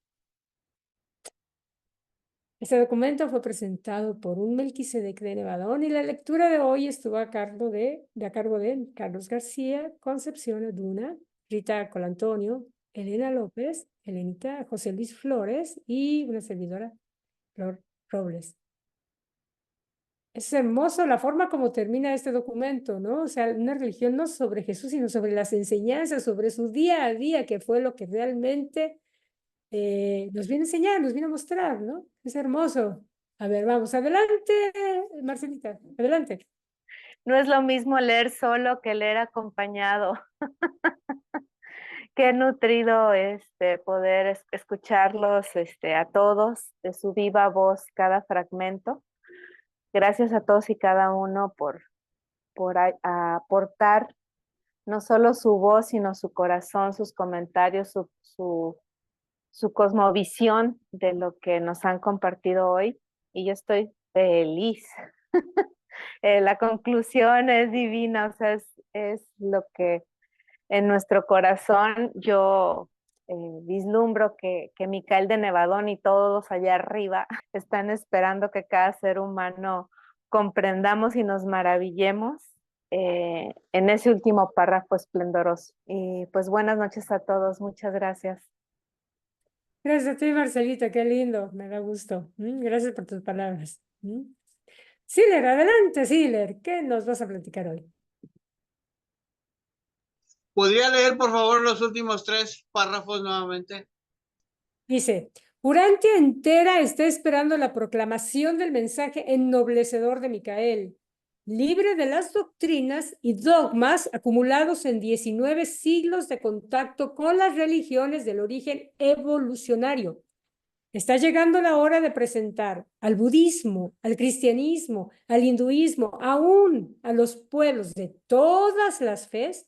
Este documento fue presentado por un Melquisedec de Nevadón y la lectura de hoy estuvo a cargo de Carlos García, Concepción Aduna, Rita Colantonio, Elena López, Elenita, José Luis Flores y una servidora, Flor Robles. Es hermoso la forma como termina este documento, ¿no? O sea, una religión no sobre Jesús, sino sobre las enseñanzas, sobre su día a día, que fue lo que realmente nos viene a enseñar, nos viene a mostrar, ¿no? Es hermoso. A ver, vamos, adelante, Marcelita, adelante. No es lo mismo leer solo que leer acompañado. Qué nutrido poder escucharlos a todos de su viva voz cada fragmento. Gracias a todos y cada uno por aportar no solo su voz, sino su corazón, sus comentarios, su cosmovisión de lo que nos han compartido hoy. Y yo estoy feliz. La conclusión es divina, o sea, es lo que en nuestro corazón yo vislumbro que Micael de Nevadón y todos allá arriba están esperando que cada ser humano comprendamos y nos maravillemos en ese último párrafo esplendoroso. Y pues buenas noches a todos, muchas gracias. Gracias a ti, Marcelita, qué lindo, me da gusto. Gracias por tus palabras. Siler, adelante, Siler, ¿qué nos vas a platicar hoy? ¿Podría leer, por favor, los últimos 3 párrafos nuevamente? Dice, Urantia entera está esperando la proclamación del mensaje ennoblecedor de Micael, libre de las doctrinas y dogmas acumulados en 19 siglos de contacto con las religiones del origen evolucionario. Está llegando la hora de presentar al budismo, al cristianismo, al hinduismo, aún a los pueblos de todas las fes,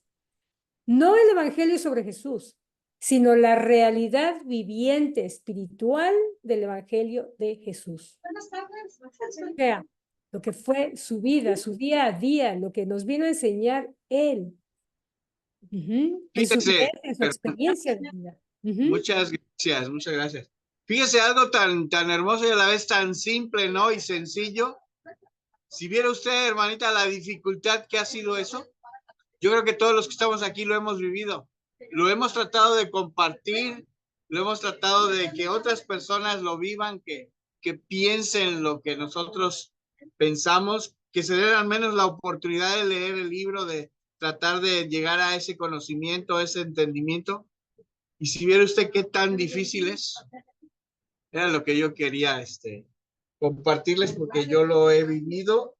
no el evangelio sobre Jesús, sino la realidad viviente espiritual del evangelio de Jesús. Buenas tardes. O sea, lo que fue su vida, su día a día, lo que nos vino a enseñar él. En su vida, en su experiencia de vida. Muchas gracias. Fíjese, algo tan hermoso y a la vez tan simple, ¿no? Y sencillo. Si viera usted, hermanita, la dificultad que ha sido eso, yo creo que todos los que estamos aquí lo hemos vivido. Lo hemos tratado de compartir, lo hemos tratado de que otras personas lo vivan, que piensen lo que nosotros pensamos, que se den al menos la oportunidad de leer el libro, de tratar de llegar a ese conocimiento, a ese entendimiento. Y si viera usted qué tan difícil es, era lo que yo quería compartirles porque yo lo he vivido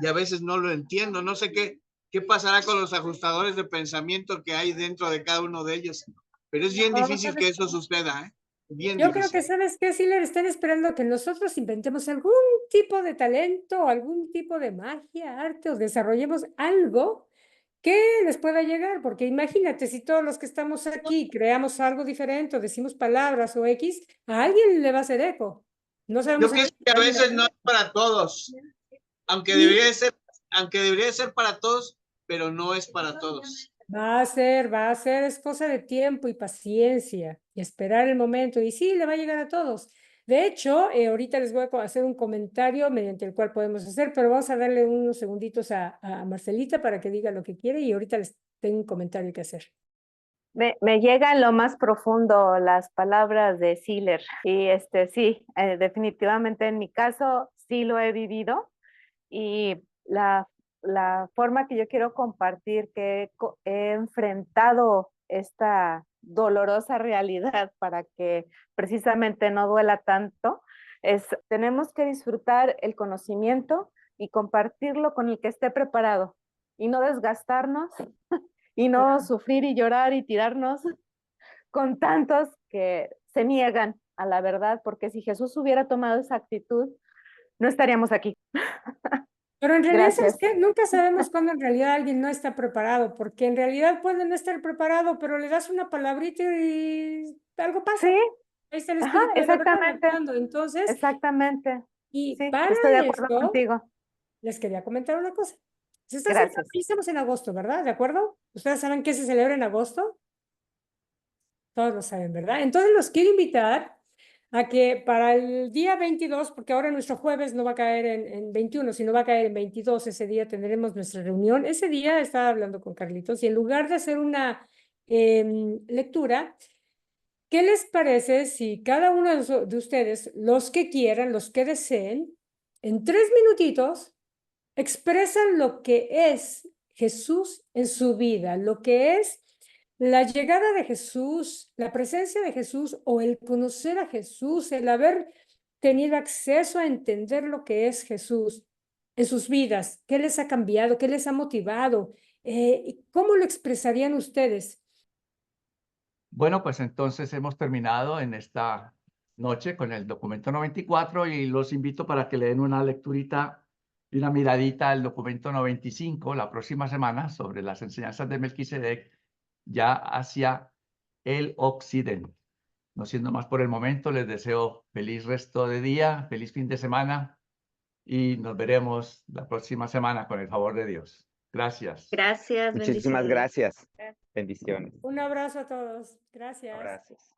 y a veces no lo entiendo. No sé qué pasará con los ajustadores de pensamiento que hay dentro de cada uno de ellos, pero es bien difícil que eso suceda, ¿eh? Bien Yo creo difícil. que, ¿sabes qué, Siller? Están esperando que nosotros inventemos algún tipo de talento, algún tipo de magia, arte o desarrollemos algo que les pueda llegar, porque imagínate si todos los que estamos aquí creamos algo diferente o decimos palabras o X, a alguien le va a hacer eco. No Yo sabemos pienso que a veces no es para todos, aunque debería de ser para todos, pero no es para todos. Va a ser, es cosa de tiempo y paciencia y esperar el momento. Y sí, le va a llegar a todos. De hecho, ahorita les voy a hacer un comentario mediante el cual podemos hacer, pero vamos a darle unos segunditos a Marcelita para que diga lo que quiere y ahorita les tengo un comentario que hacer. Me llega en lo más profundo las palabras de Siller y sí, definitivamente en mi caso sí lo he vivido y la forma que yo quiero compartir que he enfrentado esta dolorosa realidad para que precisamente no duela tanto es tenemos que disfrutar el conocimiento y compartirlo con el que esté preparado y no desgastarnos y no sufrir y llorar y tirarnos con tantos que se niegan a la verdad, porque si Jesús hubiera tomado esa actitud, no estaríamos aquí. Pero en realidad, ¿sabes Gracias. qué? Nunca sabemos cuándo en realidad alguien no está preparado, porque en realidad puede no estar preparado, pero le das una palabrita y algo pasa. Sí, Ahí está el ajá, espíritu de la verdad exactamente, actuando. Entonces, exactamente. y Sí, para estoy de acuerdo esto, contigo. les quería comentar una cosa. Gracias. Estamos en agosto, ¿verdad? ¿De acuerdo? ¿Ustedes saben qué se celebra en agosto? Todos lo saben, ¿verdad? Entonces los quiero invitar a que para el día 22, porque ahora nuestro jueves no va a caer en 21, sino va a caer en 22, ese día tendremos nuestra reunión. Ese día estaba hablando con Carlitos y en lugar de hacer una lectura, ¿qué les parece si cada uno de ustedes, los que quieran, los que deseen, en 3 minutitos, expresan lo que es Jesús en su vida, lo que es la llegada de Jesús, la presencia de Jesús o el conocer a Jesús, el haber tenido acceso a entender lo que es Jesús en sus vidas? ¿Qué les ha cambiado? ¿Qué les ha motivado? ¿Cómo lo expresarían ustedes? Bueno, pues entonces hemos terminado en esta noche con el documento 94 y los invito para que le den una lecturita y una miradita al documento 95 la próxima semana sobre las enseñanzas de Melquisedec ya hacia el occidente. No siendo más por el momento, les deseo feliz resto de día, feliz fin de semana y nos veremos la próxima semana con el favor de Dios. Gracias. Gracias, Muchísimas bendiciones. gracias. Bendiciones. Un abrazo a todos. Gracias. Abrazos.